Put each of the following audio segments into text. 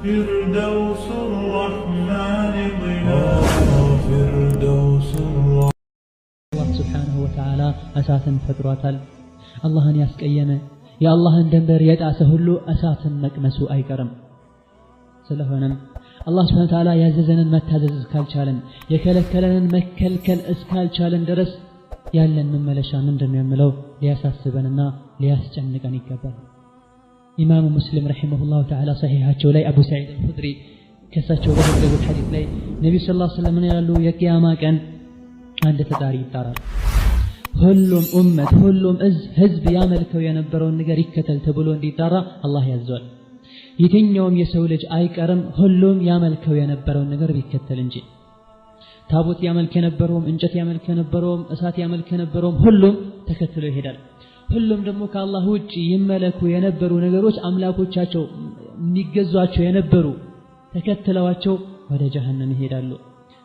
فردوس الرحمن ظلال فردوس الله سبحانه وتعالى أساسا فتراتال الله أن يسكيم يا الله أن دنبر يدعسه له أساسا مكمسو أي كرم سلهنا الله سبحانه وتعالى يعززنا متعزز اسكال شالن يكلكلن مكلكل اسكال شالن درس ያለን መመለሻ ምንድነው የሚለው ሊያሳስበንና ሊያስጨንቀን ይገባል። ኢማሙ ሙስሊም ረሂመሁላሁ ተዓላ ሰሂሃቸው ላይ አቡ ሰዒድ አልኹድሪ ከሳቸው በዘገቡት ሐዲስ ላይ ነብዩ ሰለላሁ ዐለይሂ ወሰለም ያሉ የቂያማ ቀን አንድ ተጣሪ ይጣራል። ሁሉም ኡመት ሁሉም ህዝብ ያመልከው የነበረውን ነገር ይከተል ተብሎ እንዲጣራ አላህ ያዟል። የትኛውም የሰው ልጅ አይቀርም ሁሉም ያመልከው የነበረውን ነገር ቢከተል እንጂ ታቦት ያመልክ የነበረውም እንጨት ያመልክ የነበረውም እሳት ያመልክ የነበረውም ሁሉም ተከትሎ ይሄዳል። ሁሉም ደግሞ ከአላህ ውጪ ይመለኩ የነበሩ ነገሮች አምላኮቻቸው የሚገዟቸው የነበሩ ተከትለዋቸው ወደ ጀሃነም ይሄዳሉ።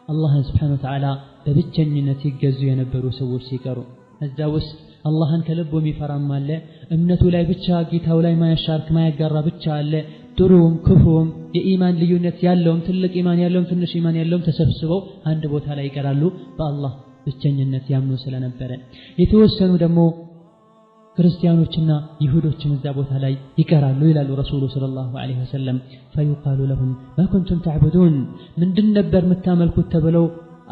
አላህ Subhanahu Wa Ta'ala በብቸኝነት ይገዙ የነበሩ ሰዎች ሲቀሩ እዛ ውስጥ አላህን ከልቡ የሚፈራም አለ፣ እምነቱ ላይ ብቻ ጌታው ላይ ማያሻርክ ማያጋራ ብቻ አለ። ጥሩም ክፉም የኢማን ልዩነት ያለውም ትልቅ ኢማን ያለውም ትንሽ ኢማን ያለውም ተሰብስበው አንድ ቦታ ላይ ይቀራሉ በአላህ ብቸኝነት ያምኑ ስለነበረ። የተወሰኑ ደግሞ ክርስቲያኖችና ይሁዶችም እዛ ቦታ ላይ ይቀራሉ ይላሉ ረሱሉ ሰለላሁ ዐለይሂ ወሰለም። فيقال لهم ما كنتم تعبدون ምንድን ነበር የምታመልኩት ተብለው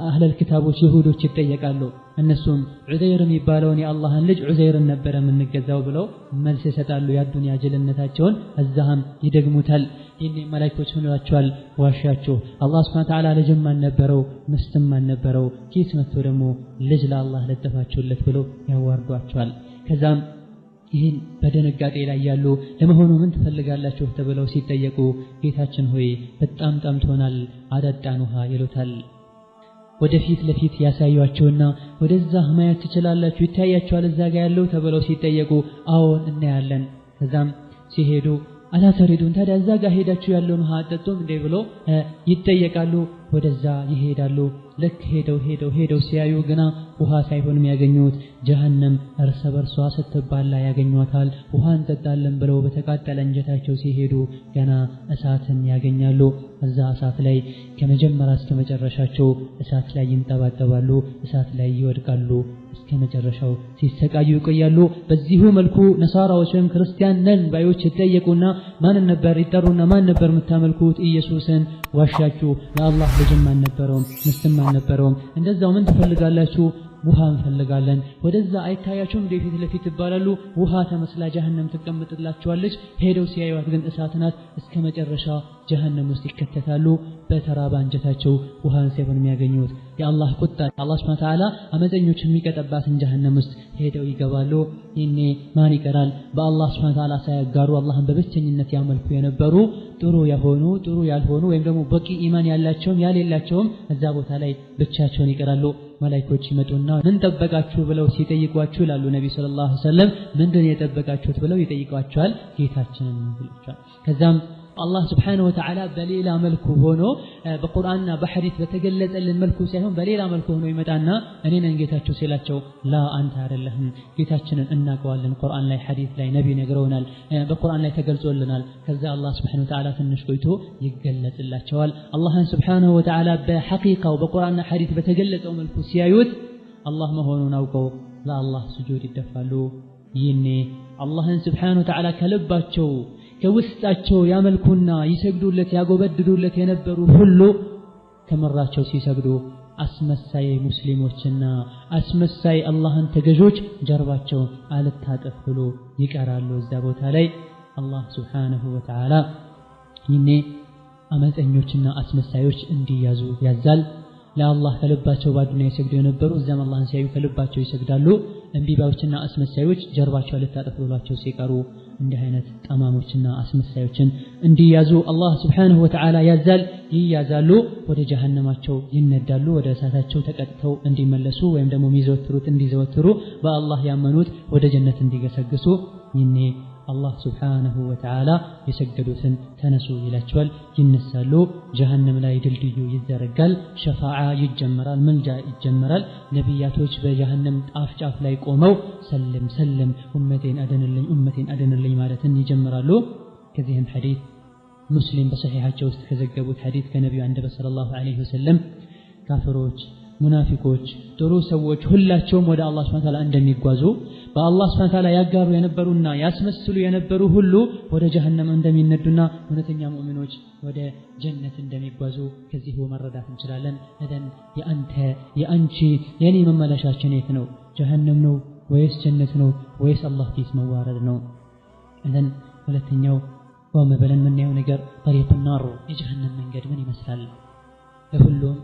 አህለል ኪታቦች ይሁዶች ይጠየቃሉ። እነሱም ዑዘይር የሚባለውን የአላህን ልጅ ዑዘይርን ነበር የምንገዛው ብለው መልስ ይሰጣሉ። የዱንያ ጅልነታቸውን እዛም ይደግሙታል። ይሄኔ መላእክቶች ምን ይላቸዋል? ዋሻችሁ አላህ Subhanahu Wa Ta'ala ልጅም አልነበረው ምስትም አልነበረው ኪስ መጥቶ ደግሞ ልጅ ለአላህ ለጠፋችሁለት ብለው ያዋርዷቸዋል። ከዛም ይህን በደነጋጤ ላይ ያሉ ለመሆኑ ምን ትፈልጋላችሁ ተብለው ሲጠየቁ ጌታችን ሆይ በጣም ጠምቶናል አጠጣን ውሃ ይሉታል። ወደፊት ለፊት ያሳዩአቸውና ወደዛ ማየት ትችላላችሁ ይታያችኋል እዛ ጋር ያለው ተብለው ሲጠየቁ አዎ እናያለን። ከዛም ሲሄዱ አላተሪዱን ታዲያ እዛ ጋር ሄዳችሁ ያለውን ውሃ አጠጡም እንዴ ብለው ይጠየቃሉ። ወደዛ ይሄዳሉ። ልክ ሄደው ሲያዩ ግና ውሃ ሳይሆን የሚያገኙት ጀሃነም እርስ በርሷ ስትባላ ያገኟታል። ውሃ እንጠጣለን ብለው በተቃጠለ እንጀታቸው ሲሄዱ ገና እሳትን ያገኛሉ። እዛ እሳት ላይ ከመጀመሪያ እስከ መጨረሻቸው እሳት ላይ ይንጠባጠባሉ፣ እሳት ላይ ይወድቃሉ፣ እስከ መጨረሻው ሲሰቃዩ ይቆያሉ። በዚሁ መልኩ ነሳራዎች ወይም ክርስቲያን ነን ባዮች ይጠየቁና ማን ነበር ይጠሩና ማን ነበር የምታመልኩት? ኢየሱስን። ዋሻችሁ ለአላህ ልጅም አልነበረውም ምስትም አልነበረውም። እንደዛው ምን ትፈልጋላችሁ? ውሃ እንፈልጋለን። ወደዛ አይታያችሁም እንደ ፊት ለፊት ይባላሉ። ውሃ ተመስላ ጀሃነም ትቀመጥላችኋለች። ሄደው ሲያዩት ግን እሳት ናት። እስከ መጨረሻ ጀሃነም ውስጥ ይከተታሉ። በተራባ አንጀታቸው ውሃን ሳይሆን የሚያገኙት የአላህ ቁጣ አላህ Subhanahu Wa Ta'ala አመፀኞችን የሚቀጠባትን ጀሃነም ውስጥ ሄደው ይገባሉ። ይሄኔ ማን ይቀራል? በአላህ Subhanahu Wa Ta'ala ሳያጋሩ አላህን በብቸኝነት ያመልኩ የነበሩ ጥሩ የሆኑ ጥሩ ያልሆኑ ወይም ደግሞ በቂ ኢማን ያላቸውም ያሌላቸውም እዛ ቦታ ላይ ብቻቸውን ይቀራሉ። መላእክቶች ይመጡና ምን ጠበቃችሁ ብለው ሲጠይቋችሁ ይላሉ ነብዩ ሰለላሁ ዐለይሂ ወሰለም ምንድን የጠበቃችሁት ብለው ይጠይቋቸዋል። ጌታችንን ይላቸዋል። ከዛም አላህ Subhanahu Wa Ta'ala በሌላ መልኩ ሆኖ በቁርአንና በሐዲስ በተገለጸልን መልኩ ሳይሆን በሌላ መልኩ ሆኖ ይመጣና እኔ ነኝ ጌታችሁ ሲላቸው ላ አንተ አይደለህም ጌታችንን እናቀዋለን ቁርአን ላይ ሐዲስ ላይ ነብይ ነግረውናል በቁርአን ላይ ተገልጾልናል። ከዛ አላህ Subhanahu Wa Ta'ala ትንሽ ቆይቶ ይገለጽላቸዋል። አላህን Subhanahu Wa Ta'ala በሐቂቃው በቁርአንና ሐዲስ በተገለጸው መልኩ ሲያዩት አላህ መሆኑን አውቀው ለአላህ ስጁድ ይደፋሉ። ይሄኔ አላህን Subhanahu Wa Ta'ala ከልባቸው ከውስጣቸው ያመልኩና ይሰግዱለት ያጎበድዱለት የነበሩ ሁሉ ከመራቸው ሲሰግዱ አስመሳይ ሙስሊሞችና አስመሳይ አላህን ተገዦች ጀርባቸው አልታጠፍ ብሎ ይቀራሉ። እዛ ቦታ ላይ አላህ Subhanahu Wa Ta'ala ይኔ አመፀኞችና አስመሳዮች እንዲያዙ ያዛል። ለአላህ ከልባቸው ባዱንያ ይሰግዱ የነበሩ እዛም አላህን ሲያዩ ከልባቸው ይሰግዳሉ። እንቢባዎችና አስመሳዮች ጀርባቸው አልታጠፍ ብሏቸው ሲቀሩ እንዲህ አይነት ጠማሞችና አስመሳዮችን እንዲያዙ አላህ Subhanahu Wa Ta'ala ያዛል። ይያዛሉ፣ ወደ ጀሃነማቸው ይነዳሉ። ወደ እሳታቸው ተቀጥተው እንዲመለሱ ወይም ደግሞ የሚዘወትሩት እንዲዘወትሩ በአላህ ያመኑት ወደ ጀነት እንዲገሰግሱ ይኔ አላህ Subhanahu Wa Ta'ala የሰገዱትን ተነሱ ይላቸዋል። ይነሳሉ። ጀሃነም ላይ ድልድዩ ይዘረጋል። ሸፋዓ ይጀመራል። መልጃ ይጀመራል። ነቢያቶች በጀሃነም ጣፍ ጫፍ ላይ ቆመው ሰልም ሰልም ኡመቴን አደንልኝ ማለትን ይጀምራሉ። ከዚህም ሐዲስ ሙስሊም በሰሒሐቸው ውስጥ ከዘገቡት ሐዲስ ከነቢዩ አንደበት ሰለላሁ ዐለይሂ ወሰለም ካፍሮች፣ ሙናፊቆች፣ ጥሩ ሰዎች ሁላቸውም ወደ አላህ ሱብሓነሁ ወተዓላ እንደሚጓዙ በአላህ ሱብሓነሁ ወተዓላ ያጋሩ የነበሩና ያስመስሉ የነበሩ ሁሉ ወደ ጀሀነም እንደሚነዱና እውነተኛ ሙእሚኖች ወደ ጀነት እንደሚጓዙ ከዚሁ መረዳት እንችላለን። እዘን የአንቺ የኔ መመለሻችን የት ነው? ጀሀነም ነው ወይስ ጀነት ነው ወይስ አላህ ፊት መዋረድ ነው? እዘን ሁለተኛው ቆም ብለን የምናየው ነገር ጠሪቁ ናር የጀሀነም መንገድ ምን ይመስላል? ለሁሉም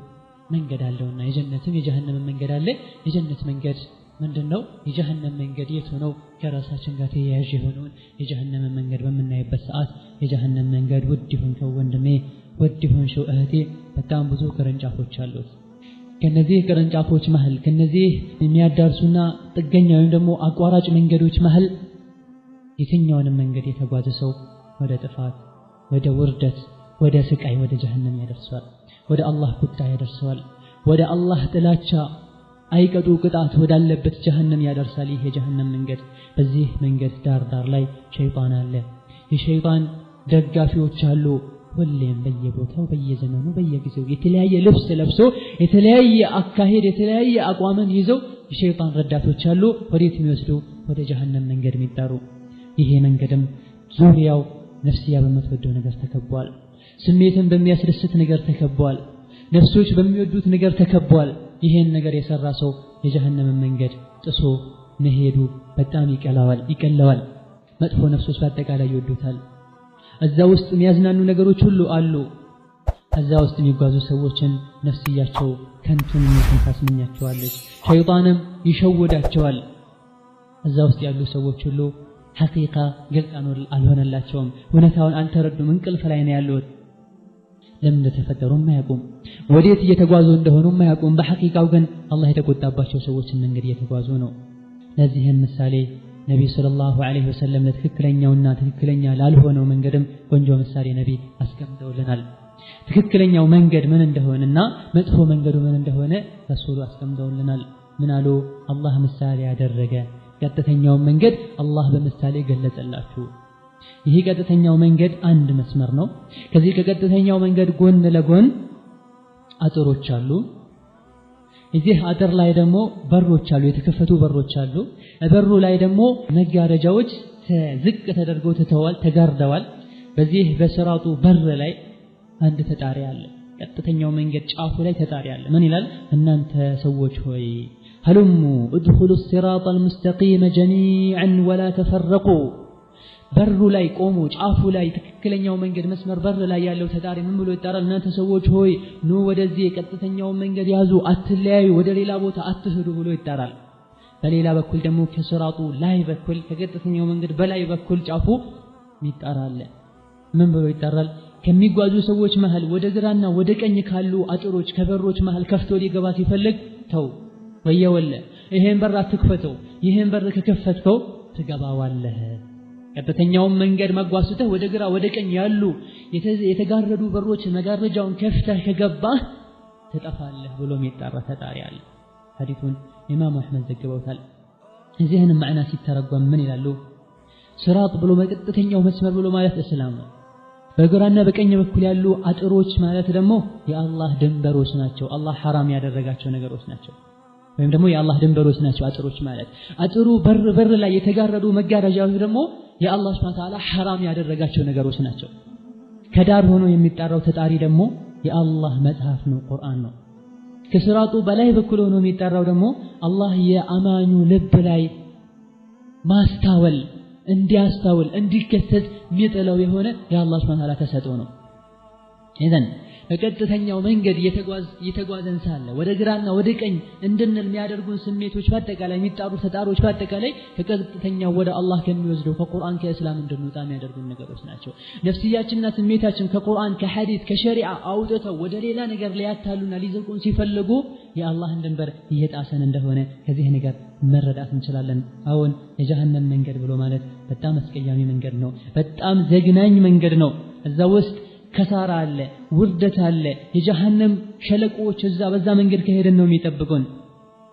መንገድ አለውና የጀነትም የጀሀነም መንገድ አለ። የጀነት መንገድ ምንድነው? የጀሀነም መንገድ የቱ ነው? ከራሳችን ጋር ተያያዥ የሆነውን የጀሀነም መንገድ በምናይበት ሰዓት የጀሀነም መንገድ ውድ ይሁንከው ወንድሜ፣ ውድ ይሁንሽው እህቴ፣ በጣም ብዙ ቅርንጫፎች አሉት። ከነዚህ ቅርንጫፎች መሃል ከነዚህ የሚያዳርሱና ጥገኛ ወይም ደግሞ አቋራጭ መንገዶች መሃል የትኛውንም መንገድ የተጓዘ ሰው ወደ ጥፋት፣ ወደ ውርደት፣ ወደ ስቃይ፣ ወደ ጀሀነም ያደርሰዋል። ወደ አላህ ቁጣ ያደርሰዋል። ወደ አላህ ጥላቻ አይቀጡ ቅጣት ወዳለበት ጀሀነም ያደርሳል። ይህ የጀሀነም መንገድ በዚህ መንገድ ዳር ላይ ሸይጣን አለ። የሸይጣን ደጋፊዎች አሉ። ሁሌም በየቦታው በየዘመኑ በየጊዜው የተለያየ ልብስ ለብሶ የተለያየ አካሄድ የተለያየ አቋምን ይዘው የሸይጣን ረዳቶች አሉ። ወዴት የሚወስዱ? ወደ ጀሀነም መንገድ የሚጣሩ። ይሄ መንገድም ዙሪያው ነፍስያ በምትወደው ነገር ተከቧል። ስሜትን በሚያስደስት ነገር ተከቧል። ነፍሶች በሚወዱት ነገር ተከቧል። ይሄን ነገር የሰራ ሰው የጀሀነም መንገድ ጥሶ መሄዱ በጣም ይቀለዋል። መጥፎ ነፍሶች በአጠቃላይ ይወዱታል። እዛ ውስጥ የሚያዝናኑ ነገሮች ሁሉ አሉ። እዛ ውስጥ የሚጓዙ ሰዎችን ነፍስያቸው ከንቱን ታስመኛቸዋለች። ሸይጣንም ይሸውዳቸዋል። እዛ ውስጥ ያሉ ሰዎች ሁሉ ሐቂቃ ግልጽ አልሆነላቸውም። እውነታውን አልተረዱም። እንቅልፍ ላይ ነው ያሉት። ለምን እንደተፈጠሩ ማያውቁም። ወዴት እየተጓዙ እንደሆኑ ማያውቁም። በሐቂቃው ግን አላህ የተቆጣባቸው ሰዎችን መንገድ እየተጓዙ ነው። ለዚህም ምሳሌ ነብዩ ሰለላሁ ዐለይሂ ወሰለም ለትክክለኛውና ትክክለኛ ላልሆነው መንገድም ቆንጆ ምሳሌ ነብይ አስቀምጠውልናል። ትክክለኛው መንገድ ምን እንደሆነና መጥፎ መንገዱ ምን እንደሆነ ረሱሉ አስቀምጠውልናል። ምን አሉ? አላህ ምሳሌ ያደረገ ቀጥተኛው መንገድ አላህ በምሳሌ ገለጸላችሁ። ይሄ ቀጥተኛው መንገድ አንድ መስመር ነው። ከዚህ ከቀጥተኛው መንገድ ጎን ለጎን አጥሮች አሉ። እዚህ አጥር ላይ ደግሞ በሮች አሉ፣ የተከፈቱ በሮች አሉ። በሩ ላይ ደግሞ መጋረጃዎች ዝቅ ተደርገው ተጋርደዋል። በዚህ በስራጡ በር ላይ አንድ ተጣሪ አለ። ቀጥተኛው መንገድ ጫፉ ላይ ተጣሪ አለ። ምን ይላል? እናንተ ሰዎች ሆይ هلم ادخلوا الصراط المستقيم جميعا ولا تفرقوا በሩ ላይ ቆሞ ጫፉ ላይ ትክክለኛው መንገድ መስመር በር ላይ ያለው ተጣሪ ምን ብሎ ይጣራል? እናንተ ሰዎች ሆይ ኑ ወደዚህ ቀጥተኛው መንገድ ያዙ፣ አትለያዩ፣ ወደ ሌላ ቦታ አትሄዱ ብሎ ይጣራል። በሌላ በኩል ደግሞ ከስራጡ ላይ በኩል ከቀጥተኛው መንገድ በላይ በኩል ጫፉ ይጣራል። ምን ብሎ ይጣራል? ከሚጓዙ ሰዎች መሃል ወደ ግራና ወደ ቀኝ ካሉ አጥሮች ከበሮች መሃል ከፍቶ ሊገባ ሲፈልግ ተው ወየወለ ይሄን በር አትክፈተው፣ ይሄን በር ከከፈትከው ትገባዋለህ። ቀጥተኛውን መንገድ መጓዝተህ ወደ ግራ ወደ ቀኝ ያሉ የተጋረዱ በሮች መጋረጃውን ከፍተህ ከገባህ ትጠፋለህ ብሎ የሚጣራ ተጣሪ አለ። ሐዲሱን ኢማሙ አህመድ ዘግበውታል። እዚህንም ማዕና ሲተረጎም ምን ይላሉ? ሲራጥ ብሎ መቀጥተኛው መስመር ብሎ ማለት እስላም ነው። በግራና በቀኝ በኩል ያሉ አጥሮች ማለት ደግሞ የአላህ ድንበሮች ናቸው። አላህ ሐራም ያደረጋቸው ነገሮች ናቸው። ወይም ደግሞ የአላህ ድንበሮች ናቸው አጥሮች ማለት። አጥሩ በር ላይ የተጋረዱ መጋረጃዎች ደግሞ የአላህ ሱብሓነሁ ወተዓላ ሐራም ያደረጋቸው ነገሮች ናቸው። ከዳር ሆኖ የሚጣራው ተጣሪ ደግሞ የአላህ መጽሐፍ ነው፣ ቁርአን ነው። ከስራጡ በላይ በኩል ሆኖ የሚጣራው ደግሞ አላህ የአማኙ ልብ ላይ ማስታወል እንዲያስታውል እንዲከሰት የሚጥለው የሆነ የአላህ ሱብሓነሁ ወተዓላ ተሰጥኦ ነው። ኢዘን በቀጥተኛው መንገድ የተጓዘን ሳለ ወደ ግራና ወደ ቀኝ እንድንል የሚያደርጉን ስሜቶች በአጠቃላይ የሚጣሩ ተጣሮች በአጠቃላይ ከቀጥተኛው ወደ አላህ ከሚወስደው ከቁርአን ከእስላም እንድንወጣ የሚያደርጉን ነገሮች ናቸው። ነፍስያችንና ስሜታችን ከቁርአን ከሐዲስ ከሸሪዓ አውጥተው ወደ ሌላ ነገር ሊያታሉና ሊዘቁን ሲፈልጉ የአላህን ድንበር እየጣሰን እንደሆነ ከዚህ ነገር መረዳት እንችላለን። አሁን የጀሃነም መንገድ ብሎ ማለት በጣም አስቀያሚ መንገድ ነው። በጣም ዘግናኝ መንገድ ነው። እዛ ውስጥ ከሳራ አለ፣ ውርደት አለ። የጀሃነም ሸለቆዎች እዛ በዛ መንገድ ከሄደን ነው የሚጠብቁን።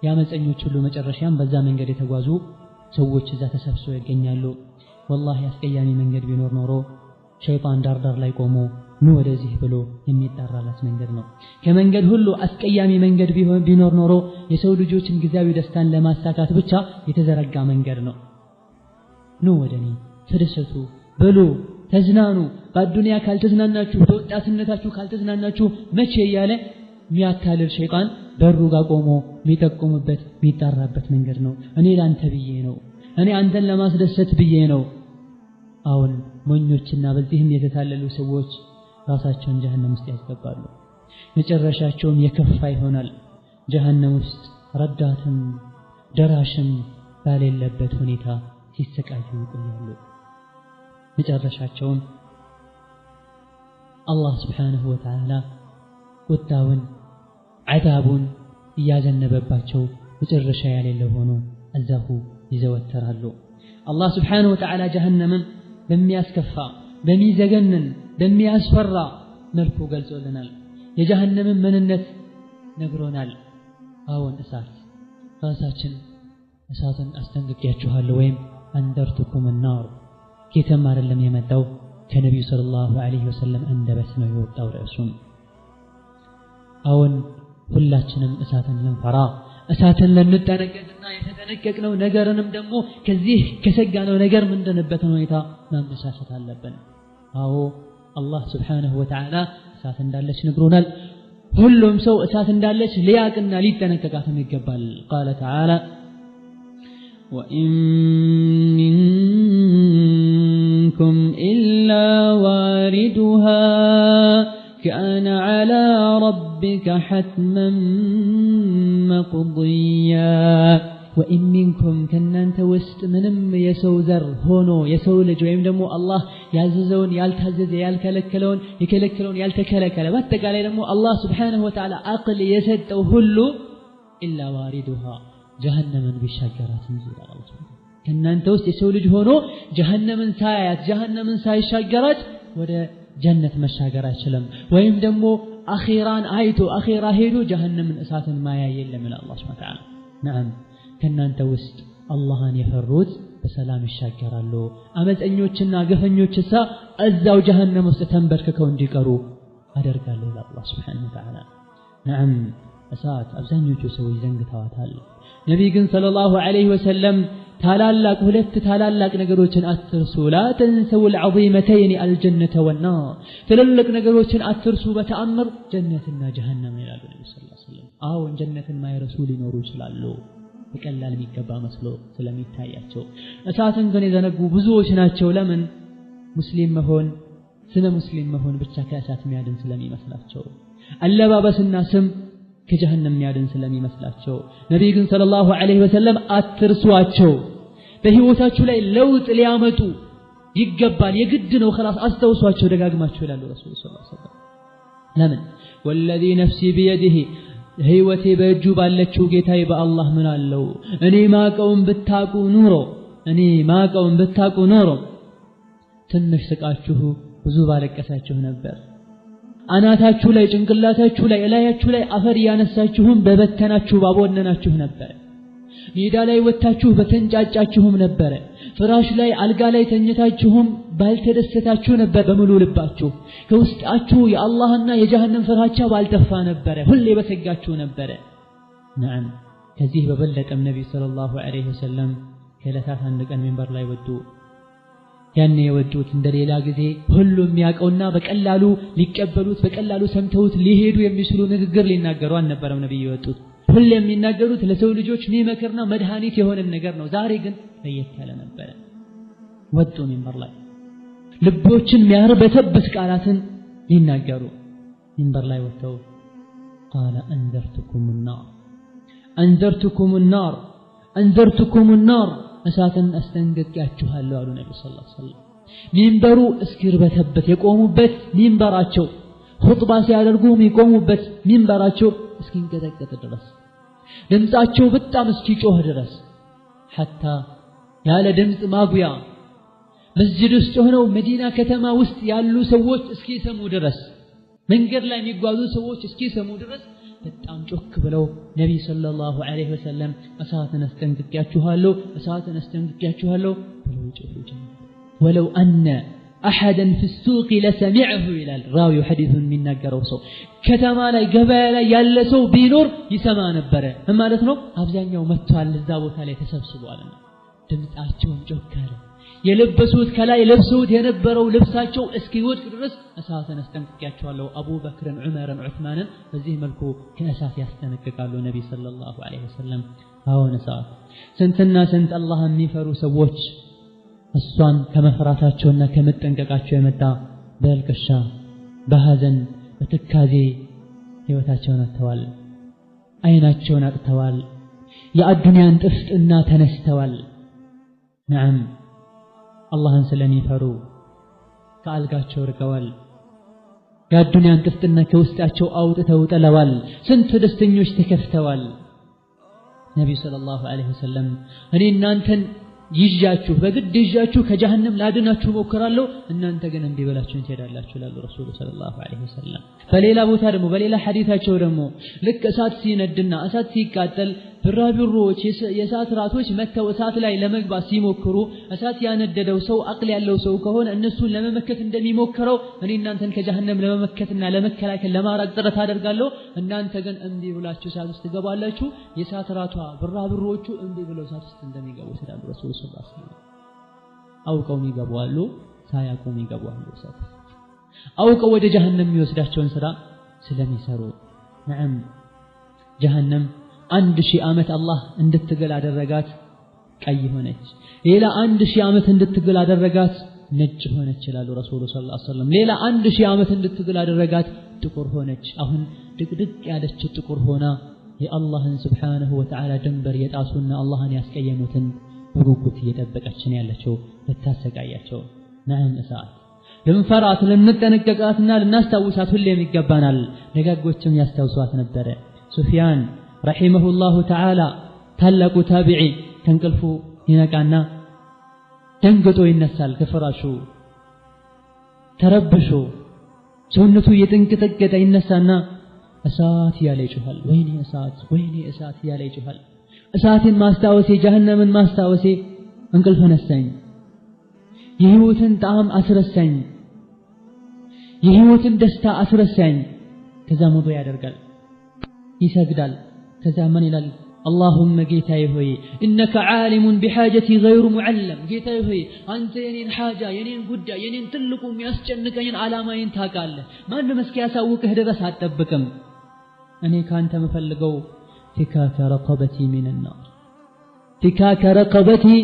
ያመፀኞች ሁሉ መጨረሻም በዛ መንገድ የተጓዙ ሰዎች እዛ ተሰብስበው ይገኛሉ። ወላሂ አስቀያሚ መንገድ ቢኖር ኖሮ ሸይጣን ዳርዳር ላይ ቆሞ ኑ ወደዚህ ብሎ የሚጠራላት መንገድ ነው። ከመንገድ ሁሉ አስቀያሚ መንገድ ቢኖር ኖሮ የሰው ልጆችን ጊዜያዊ ደስታን ለማሳካት ብቻ የተዘረጋ መንገድ ነው። ኑ ወደኔ ተደሰቱ፣ ብሉ፣ ተዝናኑ፣ በአዱንያ ካልተዝናናችሁ በወጣትነታችሁ ካልተዝናናችሁ መቼ እያለ የሚያታልል ሸይጣን በሩ ጋር ቆሞ የሚጠቁምበት የሚጠራበት መንገድ ነው። እኔ ላንተ ብዬ ነው፣ እኔ አንተን ለማስደሰት ብዬ ነው። አሁን ሞኞችና በዚህም የተታለሉ ሰዎች ራሳቸውን ጀሃነም ውስጥ ያስገባሉ። መጨረሻቸውም የከፋ ይሆናል። ጀሃነም ውስጥ ረዳትም ደራሽም ባሌለበት ሁኔታ ሲሰቃዩ ይቆያሉ። መጨረሻቸውም አላህ ስብሓንሁ ወተዓላ ቁጣውን ዐዛቡን እያዘነበባቸው መጨረሻ ያሌለው ሆኖ እዛሁ ይዘወተራሉ። አላህ ስብሓንሁ ወተዓላ ጀሃነምን በሚያስከፋ በሚዘገንን በሚያስፈራ መልኩ ገልጾልናል። የጀሃነምን ምንነት ነግሮናል። አዎን እሳት ራሳችን እሳትን አስጠንቅቄያችኋለሁ ወይም አንደርቱኩም النار ጌታም አይደለም የመጣው ከነብዩ ሰለላሁ ዐለይሂ ወሰለም አንደበት ነው የወጣው ርዕሱም። አዎን ሁላችንም እሳትን ልንፈራ እሳትን ልንጠነቀቅና የተጠነቀቅነው ነገርንም ደግሞ ከዚህ ከሰጋነው ነገር ምንድንበትን ሁኔታ ማመቻቸት አለብን። አዎ አላህ ስብሓንሁ ወተዓላ እሳት እንዳለች ነግሮናል። ሁሉም ሰው እሳት እንዳለች ሊያቅና ሊጠነቀቃትም ይገባል። ቃለ ተዓላ ወኢን ሚንኩም ኢላ ዋሪዱሃ ካነ ዐላ ረቢከ ሐትመን መቅድያ። ወኢን ሚንኩም ከእናንተ ውስጥ ምንም የሰው ዘር ሆኖ የሰው ልጅ ወይም ደግሞ አላህ ያዘዘውን ያልታዘዘ ያልከለከለውን የከለከለውን ያልተከለከለ በአጠቃላይ ደግሞ አላህ ስብሓንሁ ወተዓላ አቅል የሰጠው ሁሉ ኢላ ዋሪዱሃ ጀሃነምን ቢሻገራት እንጂ ከእናንተ ውስጥ የሰው ልጅ ሆኖ ጀሃነምን ሳያያት ጀሃነምን ሳይሻገራት ወደ ጀነት መሻገር አይችልም። ወይም ደግሞ አኺራን አይቶ አኺራ ሄዶ ጀሃነምን እሳትን ማያ የለም ይላል አላህ ሱብሓነሁ ወተዓላ። ነዓም ከእናንተ ውስጥ አላህን የፈሩት በሰላም ይሻገራሉ። አመፀኞችና ግፈኞችሳ እዛው ጀሃነም ውስጥ ተንበርክከው እንዲቀሩ አደርጋለሁ ይላል አላህ ሱብሓነሁ ወተዓላ። ነዓም እሳት አብዛኞቹ ሰዎች ዘንግተዋታል። ነቢይ ግን ሰለላሁ ዐለይሂ ወሰለም ታላላቅ ሁለት ታላላቅ ነገሮችን አትርሱ፣ ላ ተንሰው العظيمتين الجنة والنار ትልልቅ ነገሮችን አትርሱ በተአምር ጀነትና ጀሃነም ይላሉ ነብዩ ሰለላሁ ዐለይሂ ወሰለም። አዎን ጀነትን ማይረሱ ሊኖሩ ይችላሉ በቀላል የሚገባ መስሎ ስለሚታያቸው። እሳትን ግን የዘነጉ ብዙዎች ናቸው። ለምን? ሙስሊም መሆን ስለ ሙስሊም መሆን ብቻ ከእሳት የሚያድን ስለሚመስላቸው፣ አለባበስና ስም ከጀሃነም የሚያድን ስለሚመስላቸው። ነቢይ ግን ሰለላሁ ዐለይሂ ወሰለም አትርሷቸው፣ በህይወታችሁ ላይ ለውጥ ሊያመጡ ይገባል፣ የግድ ነው፣ خلاص አስተውሷቸው ደጋግማቸው ይላሉ ረሱል ሰለላሁ ዐለይሂ ወሰለም። ለምን? ወለዚ ነፍሲ ቢየዲሂ ህይወቴ በእጁ ባለችው ጌታዬ በአላህ ምን አለው እኔ ማቀውን ብታቁ ኖሮ ትንሽ ስቃችሁ ብዙ ባለቀሳችሁ ነበር። አናታችሁ ላይ ጭንቅላታችሁ ላይ እላያችሁ ላይ አፈር ያነሳችሁም በበተናችሁ ባቦነናችሁ ነበር። ሜዳ ላይ ወጣችሁ በተንጫጫችሁም ነበር። ፍራሽ ላይ አልጋ ላይ ተኝታችሁም ባልተደሰታችሁ ነበር። በሙሉ ልባችሁ ከውስጣችሁ የአላህና የጀሃነም ፍራቻ ባልጠፋ ነበር። ሁሌ በሰጋችሁ ነበር። ነዓም ከዚህ በበለጠም ነብይ ሰለላሁ ዐለይሂ ወሰለም ከዕለታት አንድ ቀን ሚንበር ላይ ወጡ። ያኔ የወጡት እንደሌላ ጊዜ ሁሉም ያቀውና በቀላሉ ሊቀበሉት በቀላሉ ሰምተውት ሊሄዱ የሚችሉ ንግግር ሊናገሩ አልነበረም ነብይ የወጡት። ሁሌ የሚናገሩት ለሰው ልጆች የሚመክርና መድኃኒት የሆነ ነገር ነው። ዛሬ ግን ለየት ያለ ነበር። ወጡ ሚንበር ላይ ልቦችን የሚያርበተብት ቃላትን ሊናገሩ ሚንበር ላይ ወጥተው قال أنذرتكم النار እሳትን አስጠንቅቄያችኋለሁ አሉ ነብዩ ሰለላሁ ዐለይሂ ወሰለም። ሚንበሩ እስኪርበተበት የቆሙበት ሚንበራቸው ኹጥባ ሲያደርጉ የሚቆሙበት ሚንበራቸው እስኪንቀጠቀጥ ድረስ ድምጻቸው በጣም እስኪጮህ ድረስ ሐታ ያለ ድምጽ ማጉያ መስጂድ ውስጥ ሆነው መዲና ከተማ ውስጥ ያሉ ሰዎች እስኪሰሙ ድረስ መንገድ ላይ የሚጓዙ ሰዎች እስኪሰሙ ድረስ በጣም ጮክ ብለው ነብይ ሰለላሁ ዐለይሂ ወሰለም እሳትን አስጠንቅቄያችኋለሁ ብለው ይጮሁ ጀመሩ። ወለው አነ أحدا في السوق لسمعه إلى الراوي حديث من نجارو سو كتما لا جبال يلسو بينور يسمع نبرة أما لسنو أبزان يوم متوال الزاوت عليه تسبسبوا علينا دمت أشون جوكارة يلبسوت كلا يلبسوت ينبروا لبساتشو اسكيوت كرس أساسا استنقك الله أبو بكر عمر عثمان فزيه ملكو كأساس يستنقك قالوا النبي صلى الله عليه وسلم هاو نساء سنتنا سنت الله ميفرو سووش الصان كما فراتاتشونا كمتنققاتشو يمتا بالكشا بهازن بتكازي هيوتاتشونا التوال أيناتشونا التوال يا الدنيا انتفت إنا تنستوال نعم الله انسلني فرو كالقاتشو رقوال يا الدنيا انتفت إنا كوستاتشو أوتتو تلوال سنت دستنيوش تكفتوال نبي صلى الله عليه وسلم أني نانتن ይጃችሁ በግድ ይጃችሁ ከጀሃነም ላድናችሁ ሞክራለሁ እናንተ ግን እንዲህ ብላችሁን ትሄዳላችሁ ይላሉ ረሱሉ ሰለላሁ ዐለይሂ ወሰለም በሌላ ቦታ ደግሞ በሌላ ሐዲታቸው ደግሞ ልክ እሳት ሲነድና እሳት ሲቃጠል ብራቢሮች የእሳት ራቶች መተው እሳት ላይ ለመግባት ሲሞክሩ እሳት ያነደደው ሰው አቅል ያለው ሰው ከሆነ እነሱን ለመመከት እንደሚሞክረው እኔ እናንተን ከጀሃነም ለመመከትና ለመከላከል ለማራቅ ጥረት አደርጋለሁ እናንተ ግን እንዲህ ብላችሁ እሳት ውስጥ ትገባላችሁ የእሳት ራቷ ብራቢሮቹ እንዲህ ብለው እሳት ውስጥ እንደሚገቡ ይላሉ ረሱሉ ሰለላሁ ዐለይሂ ወሰለም አውቀው ይገባሉ ሳያውቁም ይገባሉ እሳት አውቀው ወደ ጀሃነም የሚወስዳቸውን ስራ ስለሚሰሩ ነዓም ጀሃነም 1000 ዓመት አላህ እንድትገል አደረጋት ቀይ ሆነች ሌላ 1000 ዓመት እንድትገል አደረጋት ነጭ ሆነች ይላሉ ረሱሉ ሰለላሁ ዐለይሂ ወሰለም ሌላ 1000 ዓመት እንድትገል አደረጋት ጥቁር ሆነች አሁን ድቅድቅ ያለች ጥቁር ሆና የአላህን Subhanahu Wa Ta'ala ድንበር የጣሱና አላህን ያስቀየሙትን በጉጉት እየጠበቀች ነው ያለችው ለታሰቃያቸው ነዓም እሳት ለምፈራት ለምንጠነቀቃትና ለናስታውሳት ሁሌም ይገባናል ደጋጎችም ያስታውሷት ነበር ሱፊያን رحمه الله تعالى ታላቁ ታቢዒ ተንቅልፉ ይነቃና ደንግጦ ይነሳል ከፍራሹ ተረብሾ ሰውነቱ እየተንቀጠቀጠ ይነሳና እሳት ያለ ይጮሃል ወይኔ እሳት ያለ ይጮሃል እሳትን ማስታወሴ ጀሃነምን ማስታወሴ እንቅልፍ ነሳኝ የህይወትን ጣዕም አስረሳኝ የህይወትን ደስታ አስረሳኝ ከዛ ሞዶ ያደርጋል ይሰግዳል كذا من إلى اللهم جيتاي هوي إنك عالم بحاجتي غير معلم جيتاي هوي أنت ينين حاجة ينين قدة ينين تلقم يسجنك ين على ما ينتاقال ما أنه مسكي أساوك هذا بس هتبكم أني كانت مفلقو فكاك رقبتي من النار فكاك رقبتي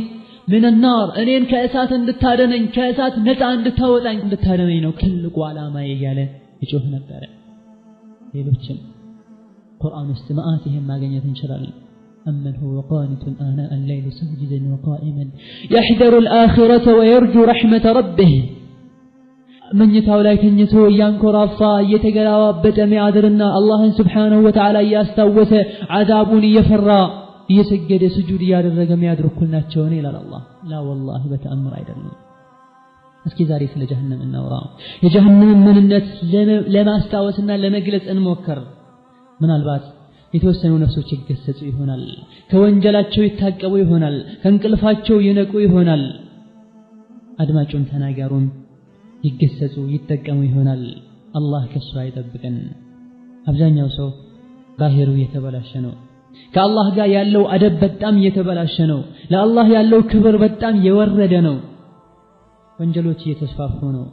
من النار أنين كأسات اندتارنين كأسات نتع اندتاوطين اندتارنين وكلقوا على ما يجاله يجوهنا بتارع يلوشن قرآن استماعاتهم ما جنيت إن شاء الله أمن هو قانت آناء الليل ساجدا وقائما يحذر الآخرة ويرجو رحمة ربه من يتولى كنيتو ينكر رفا يتجاوب معذرنا الله سبحانه وتعالى يستوس عذابني يفرا يسجد سجود يا الرجم يدرك كلنا تشوني لا الله لا والله بتأمر أيضا እስኪ ዛሬ ስለ ጀሃነም እናውራ የጀሃነም ምንነት ለማ አስተዋወስና ለመግለጽ እንሞክር ምናልባት የተወሰኑ ነፍሶች ይገሰጹ ይሆናል ከወንጀላቸው ይታቀቡ ይሆናል ከንቅልፋቸው ይነቁ ይሆናል አድማጩን ተናጋሩን ይገሰጹ ይጠቀሙ ይሆናል አላህ ከሱ አይጠብቀን አብዛኛው ሰው ባህሩ የተበላሸ ነው ከአላህ ጋር ያለው አደብ በጣም የተበላሸ ነው ለአላህ ያለው ክብር በጣም የወረደ ነው ወንጀሎች እየተስፋፉ ነው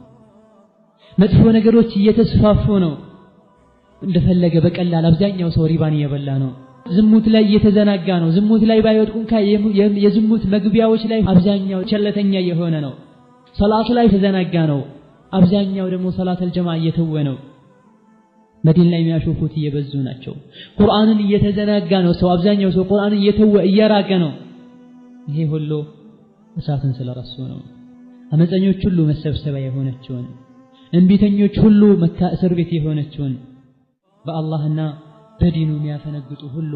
መጥፎ ነገሮች እየተስፋፉ ነው እንደፈለገ በቀላል አብዛኛው ሰው ሪባን እየበላ ነው ዝሙት ላይ እየተዘናጋ ነው ዝሙት ላይ ባይወድቁን የዝሙት መግቢያዎች ላይ አብዛኛው ቸለተኛ የሆነ ነው ሶላት ላይ ተዘናጋ ነው አብዛኛው ደግሞ ሶላተል ጀማዓ እየተወ ነው መዲና ላይ የሚያሾፉት እየበዙ ናቸው ቁርአንን እየተዘናጋ ነው ሰው አብዛኛው ሰው ቁርአንን እየተወ እየራቀ ነው ይሄ ሁሉ እሳትን ስለረሱ ነው አመፀኞች ሁሉ መሰብሰቢያ የሆነችውን እንቢተኞች ሁሉ መካ እስር ቤት የሆነችውን በአላህና በዲኑ የሚያፈነግጡ ሁሉ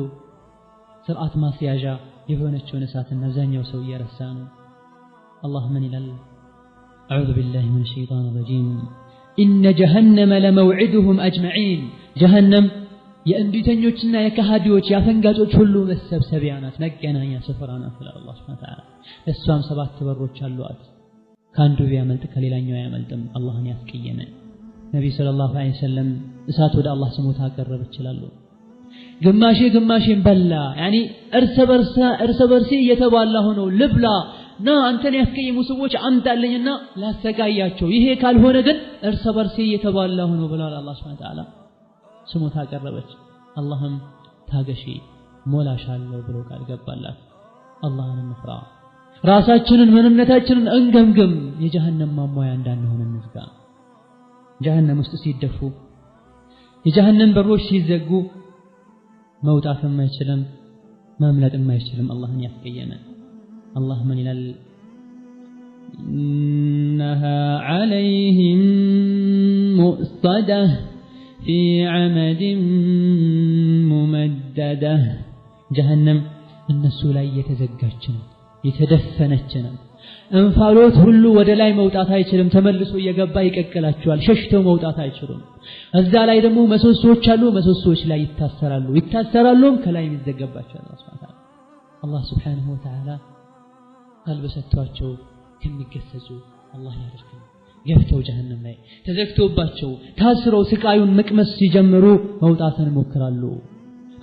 ስርዓት ማስያዣ የሆነችውን እሳትን አብዛኛው ሰው እየረሳ ነው አላህ ምን ይላል أعوذ بالله من الشيطان الرجيم إن جهنم لموعدهم أجمعين جهنم የእንቢተኞችና የካሃዲዎች ያፈንጋጮች ሁሉ መሰብሰቢያ ናት መገናኛ ስፍራ ናት الله سبحانه وتعالى እሷም 7 በሮች አሏት ካንዱ ቢያመልጥ ከሌላኛው ያመልጥም አላህን ያስቀየመ ነብዩ ሰለላሁ ዐለይሂ ወሰለም እሳት ወደ አላህ ስሞታ አቀረበ ይችላል ግማሽን በላ ያኒ እርስ በርሲ እየተባላ ሆኖ ልብላ ና አንተን ያስቀየሙ ሰዎች አምጣልኝና ላሰቃያቸው ይሄ ካልሆነ ግን እርስ በርሲ እየተባላ ሆኖ ብሏል አላህ Subhanahu Wa Ta'ala ስሞታ አቀረበች አላህም ታገሺ ሞላሻለሁ ብሎ ቃል ገባላት አላህን እንፍራ ራሳችንን ምንነታችንን እንገምግም የጀሃነም ማሟያ እንዳንሆን እንዝጋ ጀሃነም ውስጥ ሲደፉ የጀሃነም በሮች ሲዘጉ መውጣትም አይችልም ማምለጥም አይችልም አላህን ያስቀየመ አላህ ምን ይላል إنها عليهم مؤصدة في عمد ممددة جهنم الناس لا يتزجاجن يتدفنجن እንፋሎት ሁሉ ወደ ላይ መውጣት አይችልም ተመልሶ እየገባ ይቀቀላቸዋል ሸሽተው መውጣት አይችሉም እዛ ላይ ደግሞ መሰሶች አሉ መሰሶች ላይ ይታሰራሉ ከላይ ይዘጋባቸዋል አላህ Subhanahu Wa Ta'ala ቀልብ ሰጥቷቸው ከሚገሰጹ አላህ ያድርገን ገፍተው ጀሃነም ላይ ተዘግቶባቸው ታስረው ስቃዩን መቅመስ ሲጀምሩ መውጣትን ሞክራሉ